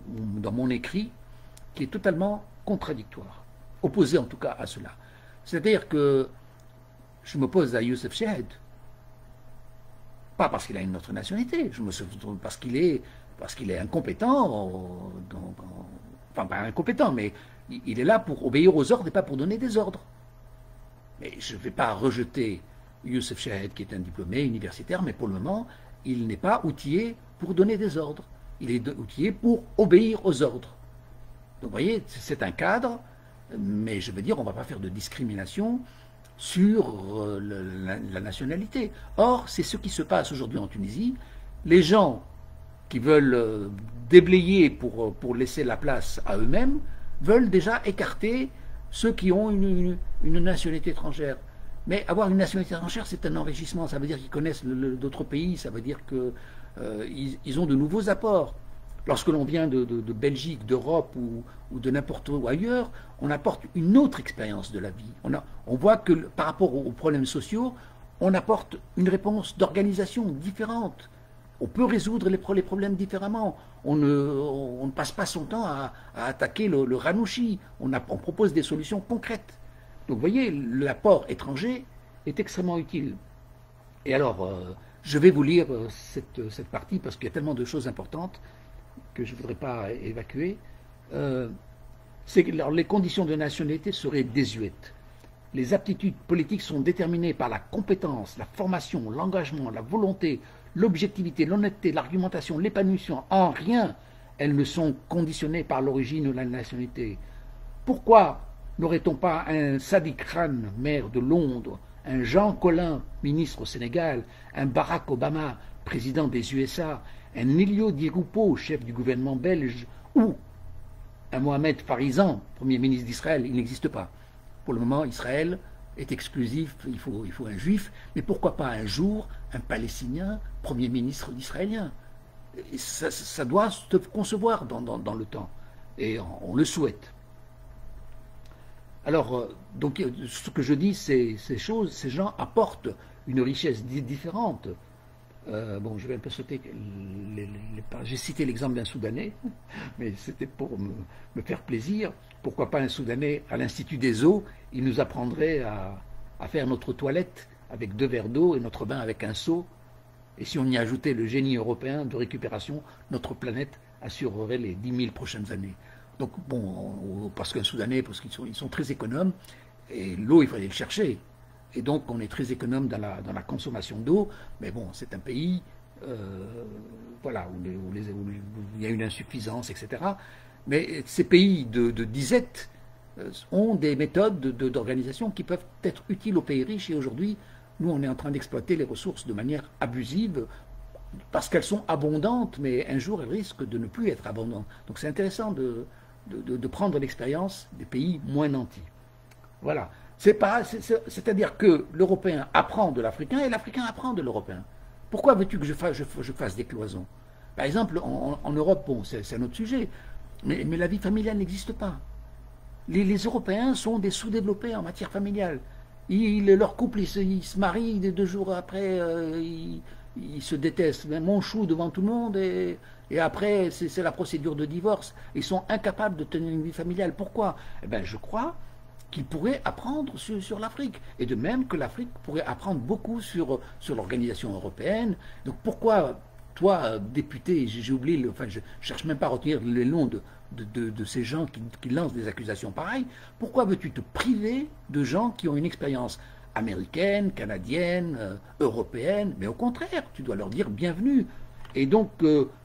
dans mon écrit, qui est totalement contradictoire, opposée en tout cas à cela. C'est-à-dire que je m'oppose à Youssef Chahed, pas parce qu'il a une autre nationalité, je me parce qu'il est incompétent, enfin pas incompétent, mais il est là pour obéir aux ordres et pas pour donner des ordres. Mais je ne vais pas rejeter Youssef Chahed, qui est un diplômé universitaire, mais pour le moment, il n'est pas outillé pour donner des ordres. Il est outillé pour obéir aux ordres. Donc vous voyez, c'est un cadre, mais je veux dire, on ne va pas faire de discrimination sur la nationalité. Or, c'est ce qui se passe aujourd'hui en Tunisie. Les gens qui veulent déblayer pour laisser la place à eux-mêmes veulent déjà écarter ceux qui ont une nationalité étrangère. Mais avoir une nationalité étrangère, c'est un enrichissement. Ça veut dire qu'ils connaissent d'autres pays, ça veut dire qu'ils ont de nouveaux apports. Lorsque l'on vient de Belgique, d'Europe ou de n'importe où ailleurs, on apporte une autre expérience de la vie. On voit que par rapport aux problèmes sociaux, on apporte une réponse d'organisation différente. On peut résoudre les problèmes différemment. On ne passe pas son temps à attaquer le ranouchi. On propose des solutions concrètes. Donc vous voyez, l'apport étranger est extrêmement utile. Et alors, je vais vous lire cette partie parce qu'il y a tellement de choses importantes que je ne voudrais pas évacuer. Les conditions de nationalité seraient désuètes. Les aptitudes politiques sont déterminées par la compétence, la formation, l'engagement, la volonté, l'objectivité, l'honnêteté, l'argumentation, l'épanouissement. En rien, elles ne sont conditionnées par l'origine ou la nationalité. Pourquoi n'aurait-on pas un Sadiq Khan, maire de Londres, un Jean Collin, ministre au Sénégal, un Barack Obama, président des USA, un Elio Di Rupo, chef du gouvernement belge, ou un Mohamed Farizan, premier ministre d'Israël? Il n'existe pas. Pour le moment, Israël est exclusif, il faut un juif, mais pourquoi pas un jour un Palestinien Premier ministre israélien? Ça doit se concevoir dans le temps, et on le souhaite. Alors, donc, ce que je dis, ces gens apportent une richesse différente. Bon, je vais un peu sauter j'ai cité l'exemple d'un Soudanais, mais c'était pour me faire plaisir. Pourquoi pas un Soudanais à l'Institut des eaux, il nous apprendrait à faire notre toilette avec 2 verres d'eau et notre bain avec un seau. Et si on y ajoutait le génie européen de récupération, notre planète assurerait les 10 000 prochaines années. Donc, bon, parce qu'un Soudanais, parce qu'ils sont très économes, et l'eau, il faut aller le chercher. Et donc, on est très économe dans la consommation d'eau, mais bon, c'est un pays voilà, où il y a une insuffisance, etc. Mais ces pays de disette ont des méthodes d'organisation qui peuvent être utiles aux pays riches, et aujourd'hui, nous, on est en train d'exploiter les ressources de manière abusive, parce qu'elles sont abondantes, mais un jour, elles risquent de ne plus être abondantes. Donc, c'est intéressant de prendre l'expérience des pays moins nantis. Voilà. C'est-à-dire que l'Européen apprend de l'Africain et l'Africain apprend de l'Européen. Pourquoi veux-tu que je fasse des cloisons? Par exemple, en Europe, bon, c'est un autre sujet, mais la vie familiale n'existe pas. Les Européens sont des sous-développés en matière familiale. Leur couple, ils se marient, 2 jours après, ils se détestent. Mon chou devant tout le monde, et après, c'est la procédure de divorce. Ils sont incapables de tenir une vie familiale. Pourquoi? Eh bien, je crois qu'ils pourraient apprendre sur l'Afrique. Et de même que l'Afrique pourrait apprendre beaucoup sur l'organisation européenne. Donc pourquoi, toi, député, j'ai oublié, enfin je ne cherche même pas à retenir les noms de ces gens qui lancent des accusations pareilles, pourquoi veux-tu te priver de gens qui ont une expérience américaine, canadienne, européenne? Mais au contraire, tu dois leur dire bienvenue. Et donc,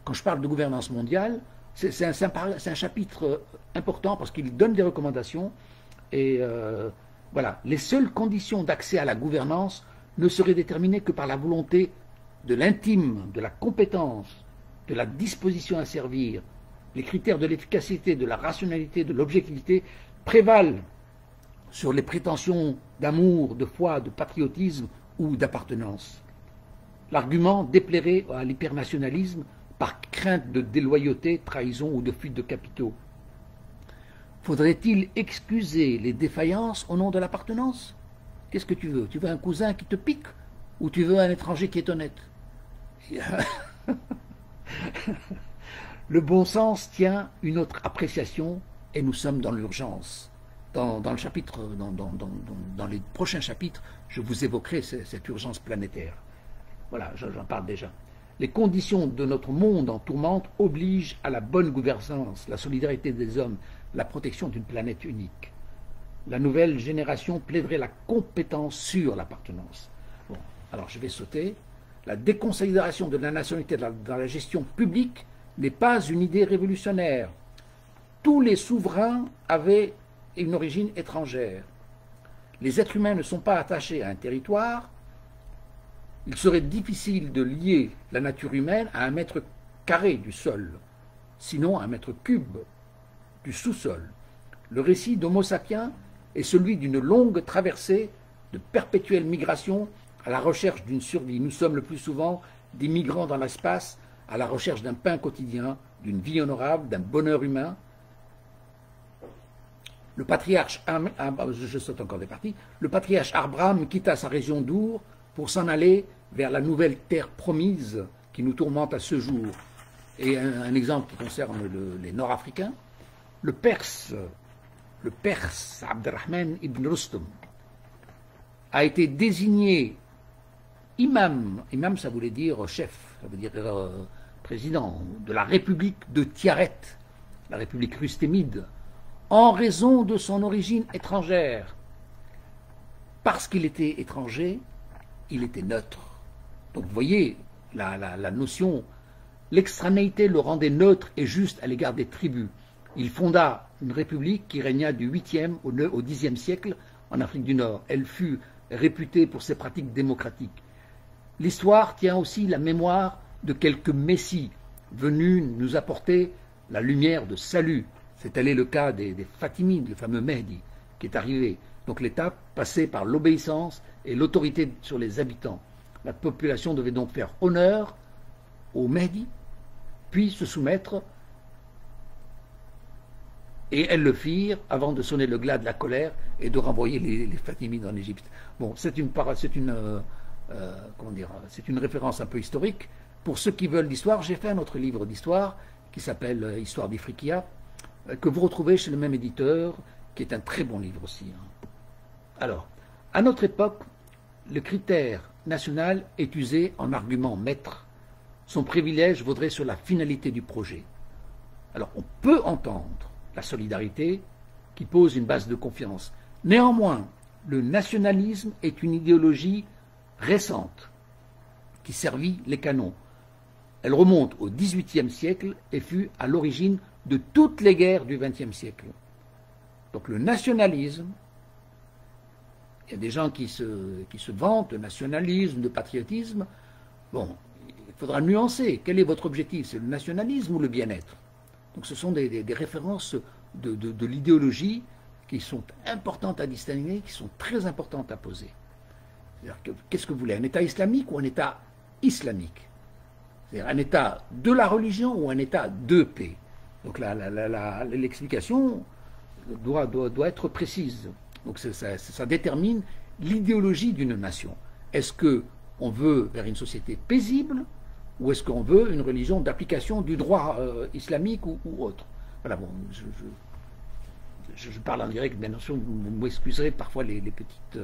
quand je parle de gouvernance mondiale, c'est un chapitre important parce qu'il donne des recommandations. Et voilà, les seules conditions d'accès à la gouvernance ne seraient déterminées que par la volonté de l'intime, de la compétence, de la disposition à servir. Les critères de l'efficacité, de la rationalité, de l'objectivité prévalent sur les prétentions d'amour, de foi, de patriotisme ou d'appartenance. L'argument déplairait à l'hypernationalisme par crainte de déloyauté, trahison ou de fuite de capitaux. Faudrait-il excuser les défaillances au nom de l'appartenance? Qu'est-ce que tu veux? Tu veux un cousin qui te pique? Ou tu veux un étranger qui est honnête? Le bon sens tient une autre appréciation, et nous sommes dans l'urgence. Dans les prochains chapitres, je vous évoquerai cette urgence planétaire. Voilà, j'en parle déjà. Les conditions de notre monde en tourmente obligent à la bonne gouvernance, la solidarité des hommes, la protection d'une planète unique. La nouvelle génération plaiderait la compétence sur l'appartenance. Bon, alors je vais sauter. La déconsidération de la nationalité dans la gestion publique n'est pas une idée révolutionnaire. Tous les souverains avaient une origine étrangère. Les êtres humains ne sont pas attachés à un territoire. Il serait difficile de lier la nature humaine à un mètre carré du sol, sinon à un mètre cube du sous-sol. Le récit d'Homo sapiens est celui d'une longue traversée de perpétuelle migration à la recherche d'une survie. Nous sommes le plus souvent des migrants dans l'espace à la recherche d'un pain quotidien, d'une vie honorable, d'un bonheur humain. Le patriarche, je saute encore des parties, le patriarche Abraham quitta sa région d'Our pour s'en aller vers la nouvelle terre promise qui nous tourmente à ce jour. Et un exemple qui concerne les Nord-Africains, le Perse Abderrahman ibn Rustum a été désigné imam, ça voulait dire chef, ça veut dire président de la République de Tiaret, la République rustémide, en raison de son origine étrangère. Parce qu'il était étranger, il était neutre. Donc vous voyez la notion, l'extranéité le rendait neutre et juste à l'égard des tribus. Il fonda une république qui régna du 8e au 10e siècle en Afrique du Nord. Elle fut réputée pour ses pratiques démocratiques. L'histoire tient aussi la mémoire de quelques messies venus nous apporter la lumière de salut. C'est tel est le cas des Fatimides, le fameux Mehdi, qui est arrivé. Donc l'État passait par l'obéissance et l'autorité sur les habitants. La population devait donc faire honneur au Mehdi, puis se soumettre, et elles le firent avant de sonner le glas de la colère et de renvoyer les Fatimides en Égypte. Bon, c'est une référence un peu historique. Pour ceux qui veulent l'histoire, j'ai fait un autre livre d'histoire qui s'appelle Histoire d'Ifriqiya, que vous retrouvez chez le même éditeur, qui est un très bon livre aussi. Alors, à notre époque, le critère national est usé en argument maître. Son privilège vaudrait sur la finalité du projet. Alors, on peut entendre la solidarité qui pose une base de confiance. Néanmoins, le nationalisme est une idéologie récente qui servit les canons. Elle remonte au XVIIIe siècle et fut à l'origine de toutes les guerres du XXe siècle. Donc le nationalisme, il y a des gens qui se vantent de nationalisme, de patriotisme. Bon, il faudra nuancer. Quel est votre objectif? C'est le nationalisme ou le bien-être? Donc ce sont des références de l'idéologie qui sont importantes à distinguer, qui sont très importantes à poser. Qu'est-ce que vous voulez? Un État islamique ou un État islamique? C'est-à-dire un État de la religion ou un État de paix? Donc l'explication doit être précise. Donc ça détermine l'idéologie d'une nation. Est-ce qu'on veut vers une société paisible ou est-ce qu'on veut une religion d'application du droit islamique ou autre? Voilà, bon, je parle en direct, bien sûr, vous m'excuserez parfois les petites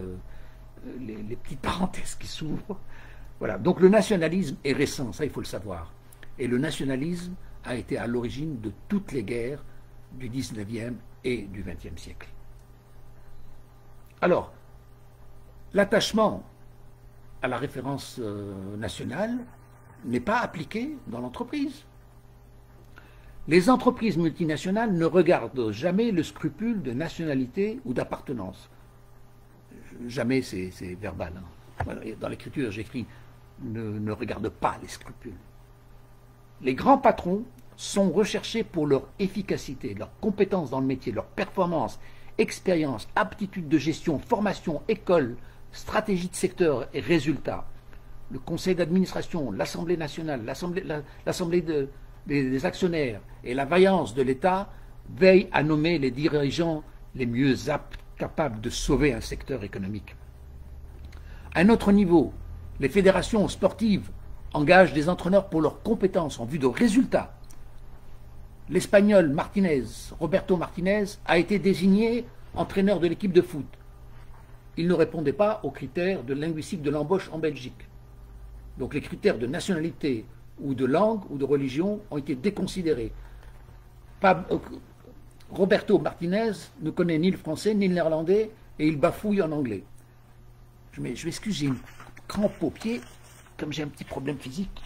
parenthèses qui s'ouvrent. Voilà, donc le nationalisme est récent, ça il faut le savoir. Et le nationalisme a été à l'origine de toutes les guerres du XIXe et du XXe siècle. Alors, l'attachement à la référence nationale n'est pas appliqué dans l'entreprise. Les entreprises multinationales ne regardent jamais le scrupule de nationalité ou d'appartenance. Jamais, c'est verbal. Voilà, dans l'écriture, j'écris ne regarde pas les scrupules. Les grands patrons sont recherchés pour leur efficacité, leur compétence dans le métier, leur performance, expérience, aptitude de gestion, formation, école, stratégie de secteur et résultats. Le conseil d'administration, l'Assemblée nationale, l'Assemblée des actionnaires et la vaillance de l'État veillent à nommer les dirigeants les mieux aptes, capables de sauver un secteur économique. À un autre niveau, les fédérations sportives engagent des entraîneurs pour leurs compétences en vue de résultats. L'Espagnol Martinez, Roberto Martinez, a été désigné entraîneur de l'équipe de foot. Il ne répondait pas aux critères de linguistique de l'embauche en Belgique. Donc les critères de nationalité ou de langue ou de religion ont été déconsidérés. Roberto Martinez ne connaît ni le français ni le néerlandais et il bafouille en anglais. Je m'excuse, j'ai une crampe au pied, comme j'ai un petit problème physique.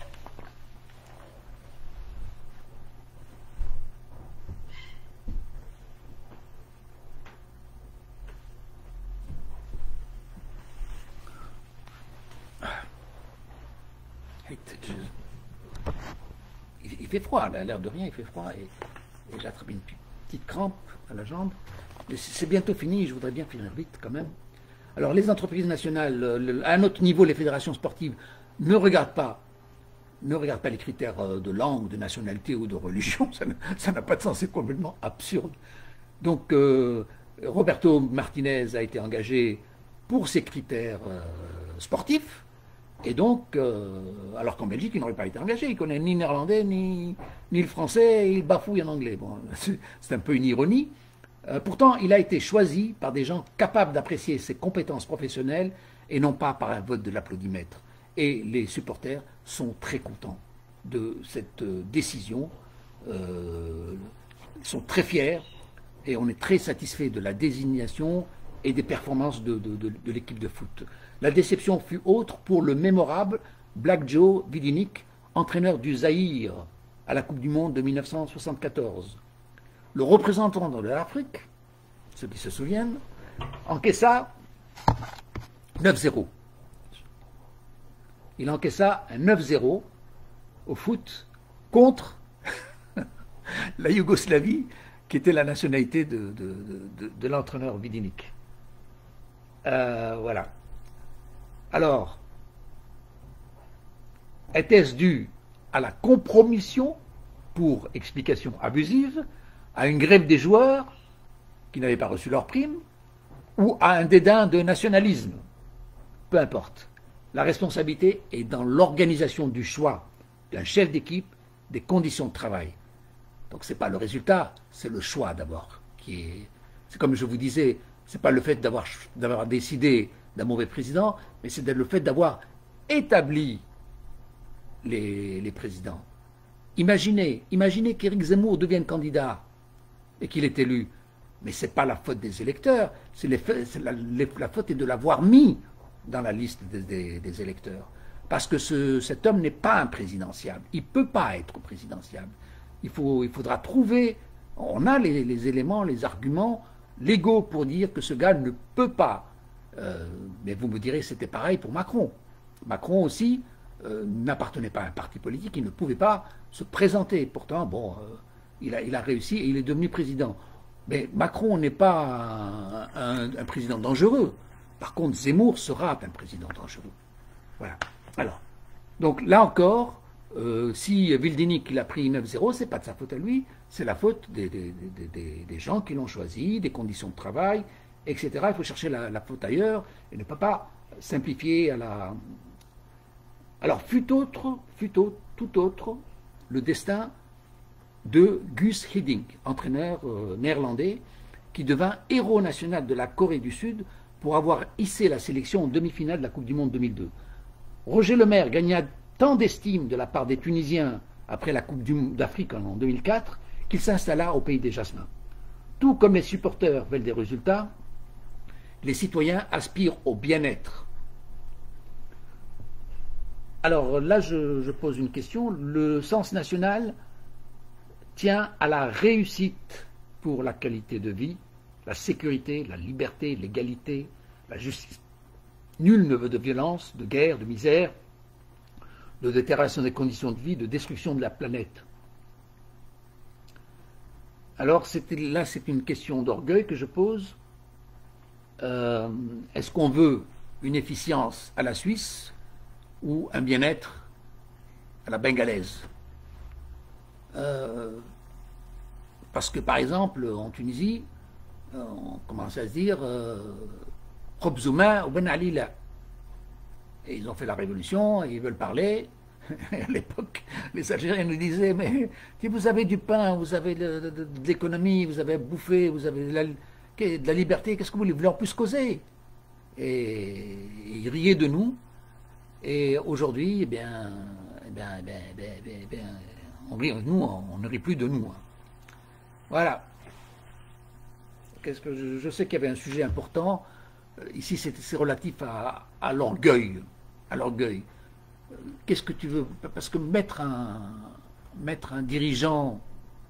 Il fait froid, à l'air de rien, il fait froid et j'ai attrapé une petite crampe à la jambe. Mais c'est bientôt fini, je voudrais bien finir vite quand même. Alors les entreprises nationales, à un autre niveau, les fédérations sportives ne regardent pas les critères de langue, de nationalité ou de religion, ça n'a pas de sens, c'est complètement absurde. Donc Roberto Martinez a été engagé pour ces critères sportifs, et donc, alors qu'en Belgique, il n'aurait pas été engagé, il ne connaît ni le néerlandais, ni le français, et il bafouille en anglais. Bon, c'est un peu une ironie. Pourtant, il a été choisi par des gens capables d'apprécier ses compétences professionnelles et non pas par un vote de l'applaudimètre. Et les supporters sont très contents de cette décision, ils sont très fiers et on est très satisfait de la désignation et des performances de l'équipe de foot. La déception fut autre pour le mémorable Black Joe Vidinik, entraîneur du Zaïre à la Coupe du Monde de 1974. Le représentant de l'Afrique, ceux qui se souviennent, encaissa 9-0. Il encaissa un 9-0 au foot contre la Yougoslavie, qui était la nationalité de l'entraîneur Vidinik. Voilà. Alors, était-ce dû à la compromission pour explication abusive, à une grève des joueurs qui n'avaient pas reçu leur prime, ou à un dédain de nationalisme? Peu importe. La responsabilité est dans l'organisation du choix d'un chef d'équipe, des conditions de travail. Donc ce n'est pas le résultat, c'est le choix d'abord. C'est comme je vous disais, ce n'est pas le fait d'avoir décidé d'un mauvais président, mais c'est le fait d'avoir établi les présidents. Imaginez qu'Éric Zemmour devienne candidat et qu'il est élu. Mais ce n'est pas la faute des électeurs, la faute est de l'avoir mis dans la liste des électeurs. Parce que cet homme n'est pas un présidentiable. Il ne peut pas être présidentiable. Il faudra trouver, on a les éléments, les arguments légaux pour dire que ce gars ne peut pas. Mais vous me direz, c'était pareil pour Macron. Macron aussi n'appartenait pas à un parti politique, il ne pouvait pas se présenter. Pourtant, bon, il a réussi et il est devenu président. Mais Macron n'est pas un président dangereux. Par contre, Zemmour sera un président dangereux. Voilà. Alors, donc là encore, si Wildenig il a pris 9-0, c'est pas de sa faute à lui, c'est la faute des gens qui l'ont choisi, des conditions de travail, etc. Il faut chercher la faute ailleurs et ne pas simplifier à la... Alors, tout autre, le destin de Guus Hiddink, entraîneur néerlandais, qui devint héros national de la Corée du Sud pour avoir hissé la sélection en demi-finale de la Coupe du Monde 2002. Roger Lemaire gagna tant d'estime de la part des Tunisiens après la Coupe d'Afrique en 2004 qu'il s'installa au pays des Jasmins. Tout comme les supporters veulent des résultats, les citoyens aspirent au bien-être. Alors là, je pose une question. Le sens national tient à la réussite pour la qualité de vie, la sécurité, la liberté, l'égalité, la justice. Nul ne veut de violence, de guerre, de misère, de détérioration des conditions de vie, de destruction de la planète. Alors là, c'est une question d'orgueil que je pose. Est-ce qu'on veut une efficience à la Suisse ou un bien-être à la bengalaise? Parce que, par exemple, en Tunisie, on commence à se dire Rob Zouma ou Ben Ali là. Et ils ont fait la révolution, et ils veulent parler. À l'époque, les Algériens nous disaient, mais si vous avez du pain, vous avez de l'économie, vous avez à bouffer, vous avez de la liberté, qu'est-ce que vous voulez en plus causer? Et ils riaient de nous. Et aujourd'hui, on ne rit plus de nous. Voilà. Je sais qu'il y avait un sujet important. Ici, c'est relatif à l'orgueil. Qu'est-ce que tu veux? Parce que mettre un dirigeant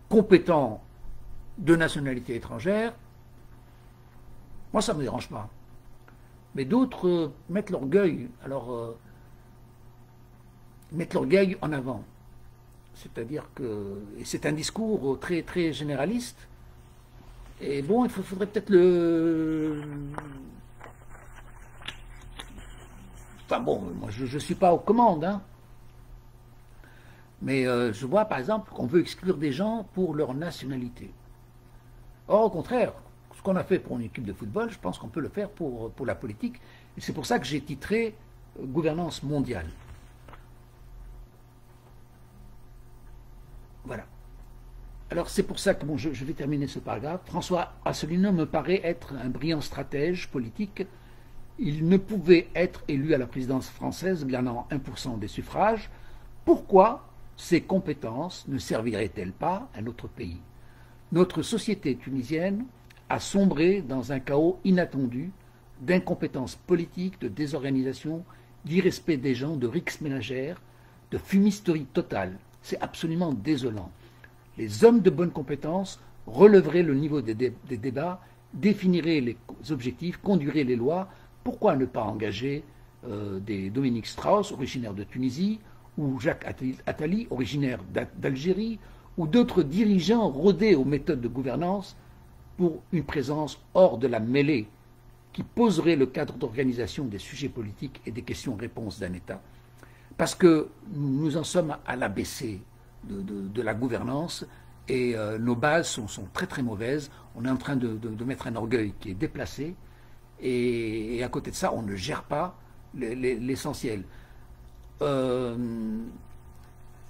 compétent de nationalité étrangère, moi, ça ne me dérange pas. Mais d'autres mettent l'orgueil. Alors, mettre l'orgueil en avant. C'est-à-dire que c'est un discours très, très généraliste. Et bon, il faudrait peut-être Enfin bon, moi je ne suis pas aux commandes, hein. Mais je vois par exemple qu'on veut exclure des gens pour leur nationalité. Or, au contraire, ce qu'on a fait pour une équipe de football, je pense qu'on peut le faire pour la politique. Et c'est pour ça que j'ai titré Gouvernance mondiale. Voilà. Alors c'est pour ça que je vais terminer ce paragraphe. François Asselineau me paraît être un brillant stratège politique. Il ne pouvait être élu à la présidence française gagnant 1% des suffrages. Pourquoi ces compétences ne serviraient-elles pas à notre pays? Notre société tunisienne a sombré dans un chaos inattendu d'incompétence politique, de désorganisation, d'irrespect des gens, de rixes ménagères, de fumisterie totale. C'est absolument désolant. Les hommes de bonnes compétences relèveraient le niveau des débats, définiraient les objectifs, conduiraient les lois. Pourquoi ne pas engager des Dominique Strauss, originaire de Tunisie, ou Jacques Attali, originaire d'Algérie, ou d'autres dirigeants rodés aux méthodes de gouvernance pour une présence hors de la mêlée qui poserait le cadre d'organisation des sujets politiques et des questions-réponses d'un État. Parce que nous en sommes à l'ABC de la gouvernance et nos bases sont très très mauvaises. On est en train de mettre un orgueil qui est déplacé et à côté de ça, on ne gère pas l'essentiel.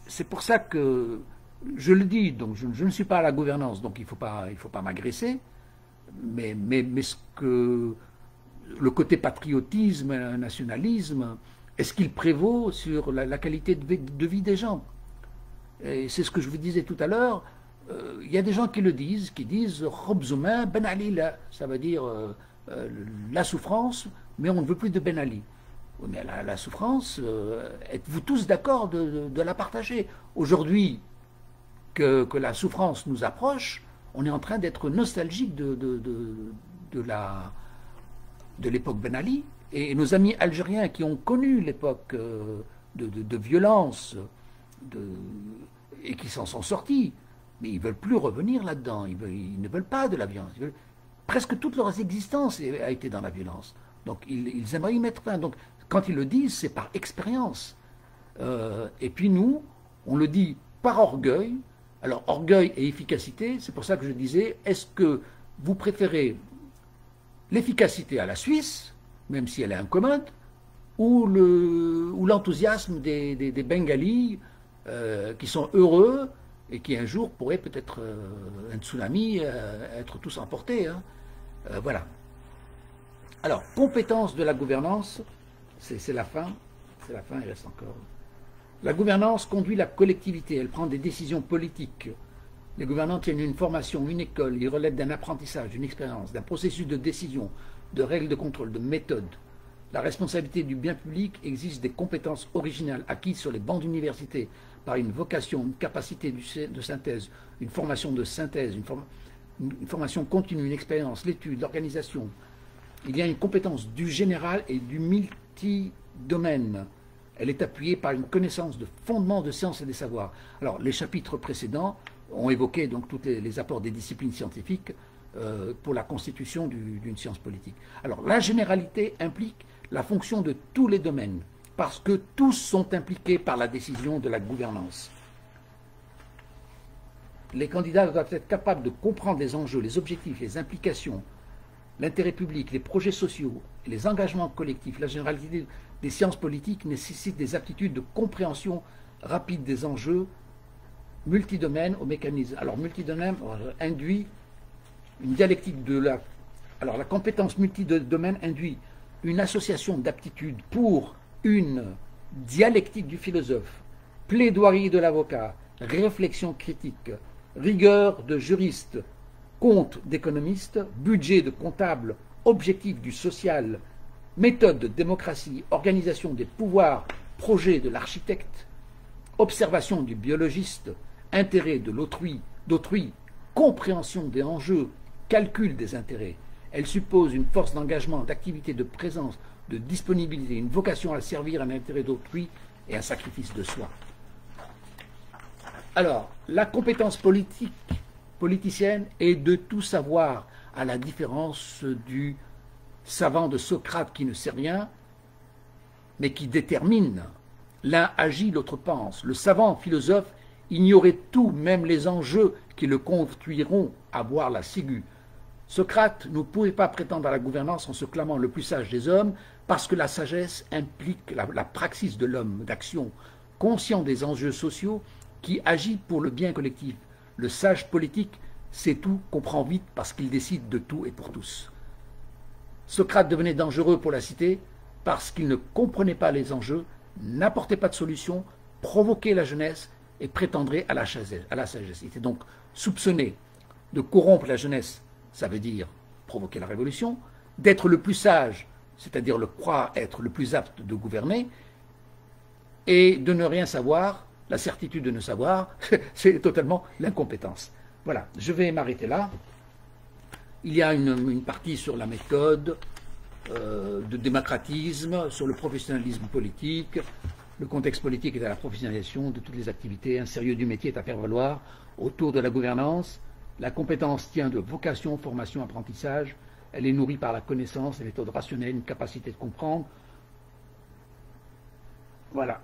C'est pour ça que je le dis, donc je ne suis pas à la gouvernance, donc il faut pas m'agresser, mais le côté patriotisme, nationalisme, est-ce qu'il prévaut sur la qualité de vie des gens? Et c'est ce que je vous disais tout à l'heure. Il y a des gens qui le disent, qui disent Khobzoumin Ben Ali, là, ça veut dire la souffrance, mais on ne veut plus de Ben Ali. Mais la souffrance, êtes-vous tous d'accord de la partager? Aujourd'hui, que la souffrance nous approche, on est en train d'être nostalgique de l'époque Ben Ali. Et nos amis algériens qui ont connu l'époque de violence et qui s'en sont sortis, mais ils ne veulent plus revenir là-dedans. Ils ne veulent pas de la violence. Presque toute leur existence a été dans la violence. Donc ils aimeraient y mettre fin. Donc quand ils le disent, c'est par expérience. Et puis nous, on le dit par orgueil. Alors orgueil et efficacité, c'est pour ça que je disais, est-ce que vous préférez l'efficacité à la Suisse, même si elle est incommode, ou l'enthousiasme des Bengalis qui sont heureux et qui un jour pourraient peut-être un tsunami être tous emportés. Hein. Voilà. Alors, compétence de la gouvernance, c'est la fin, il reste encore. La gouvernance conduit la collectivité, elle prend des décisions politiques. Les gouvernants tiennent une formation, une école, ils relèvent d'un apprentissage, d'une expérience, d'un processus de décision, de règles de contrôle, de méthodes. La responsabilité du bien public exige des compétences originales acquises sur les bancs d'université par une vocation, une capacité de synthèse, une formation de synthèse, une formation continue, une expérience, l'étude, l'organisation. Il y a une compétence du général et du multidomaine. Elle est appuyée par une connaissance de fondements de sciences et des savoirs. Alors, les chapitres précédents ont évoqué donc tous les apports des disciplines scientifiques pour la constitution d'une science politique. Alors, la généralité implique la fonction de tous les domaines, parce que tous sont impliqués par la décision de la gouvernance. Les candidats doivent être capables de comprendre les enjeux, les objectifs, les implications, l'intérêt public, les projets sociaux, les engagements collectifs. La généralité des sciences politiques nécessite des aptitudes de compréhension rapide des enjeux multidomaines au mécanisme. Alors, multidomaine induit une dialectique de la... Alors, la compétence multidomaine induit une association d'aptitudes pour une dialectique du philosophe, plaidoirie de l'avocat, réflexion critique, rigueur de juriste, compte d'économiste, budget de comptable, objectif du social, méthode de démocratie, organisation des pouvoirs, projet de l'architecte, observation du biologiste, intérêt de d'autrui, compréhension des enjeux, calcul des intérêts. Elle suppose une force d'engagement, d'activité, de présence, de disponibilité, une vocation à servir un intérêt d'autrui et un sacrifice de soi. Alors, la compétence politicienne est de tout savoir, à la différence du savant de Socrate qui ne sait rien, mais qui détermine. L'un agit, l'autre pense. Le savant philosophe ignorait tout, même les enjeux qui le conduiront à boire la ciguë. Socrate ne pouvait pas prétendre à la gouvernance en se clamant le plus sage des hommes, parce que la sagesse implique la praxis de l'homme d'action, conscient des enjeux sociaux, qui agit pour le bien collectif. Le sage politique sait tout, comprend vite, parce qu'il décide de tout et pour tous. Socrate devenait dangereux pour la cité parce qu'il ne comprenait pas les enjeux, n'apportait pas de solution, provoquait la jeunesse et prétendrait à la sagesse. Il était donc soupçonné de corrompre la jeunesse, ça veut dire provoquer la révolution, d'être le plus sage, c'est-à-dire le croire être le plus apte de gouverner, et de ne rien savoir, la certitude de ne savoir, c'est totalement l'incompétence. Voilà, je vais m'arrêter là. Il y a une partie sur la méthode de démocratisme, sur le professionnalisme politique. Le contexte politique est à la professionnalisation de toutes les activités. Un sérieux du métier est à faire valoir autour de la gouvernance. La compétence tient de vocation, formation, apprentissage. elle est nourrie par la connaissance, les méthodes rationnelles, une capacité de comprendre. Voilà.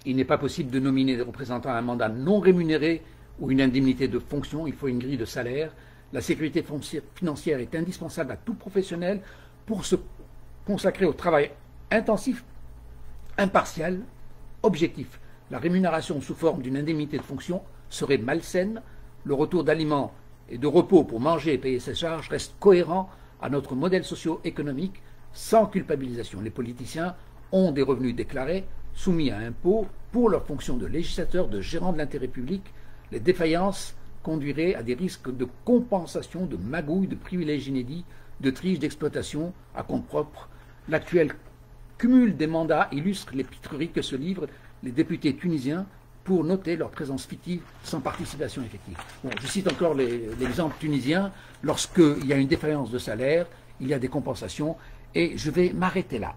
Il n'est pas possible de nominer des représentants à un mandat non rémunéré ou une indemnité de fonction, il faut une grille de salaire. La sécurité financière est indispensable à tout professionnel pour se consacrer au travail intensif, impartial, objectif. La rémunération sous forme d'une indemnité de fonction serait malsaine. Le retour d'aliments et de repos pour manger et payer ses charges reste cohérent à notre modèle socio-économique sans culpabilisation. Les politiciens ont des revenus déclarés, soumis à impôt, pour leur fonction de législateur, de gérant de l'intérêt public. Les défaillances conduiraient à des risques de compensation, de magouilles, de privilèges inédits, de triches, d'exploitation à compte propre. L'actuel cumul des mandats illustre les pitreries que se livrent les députés tunisiens pour noter leur présence fictive sans participation effective. Bon, je cite encore l'exemple tunisien. Lorsqu'il y a une défaillance de salaire, il y a des compensations, et je vais m'arrêter là.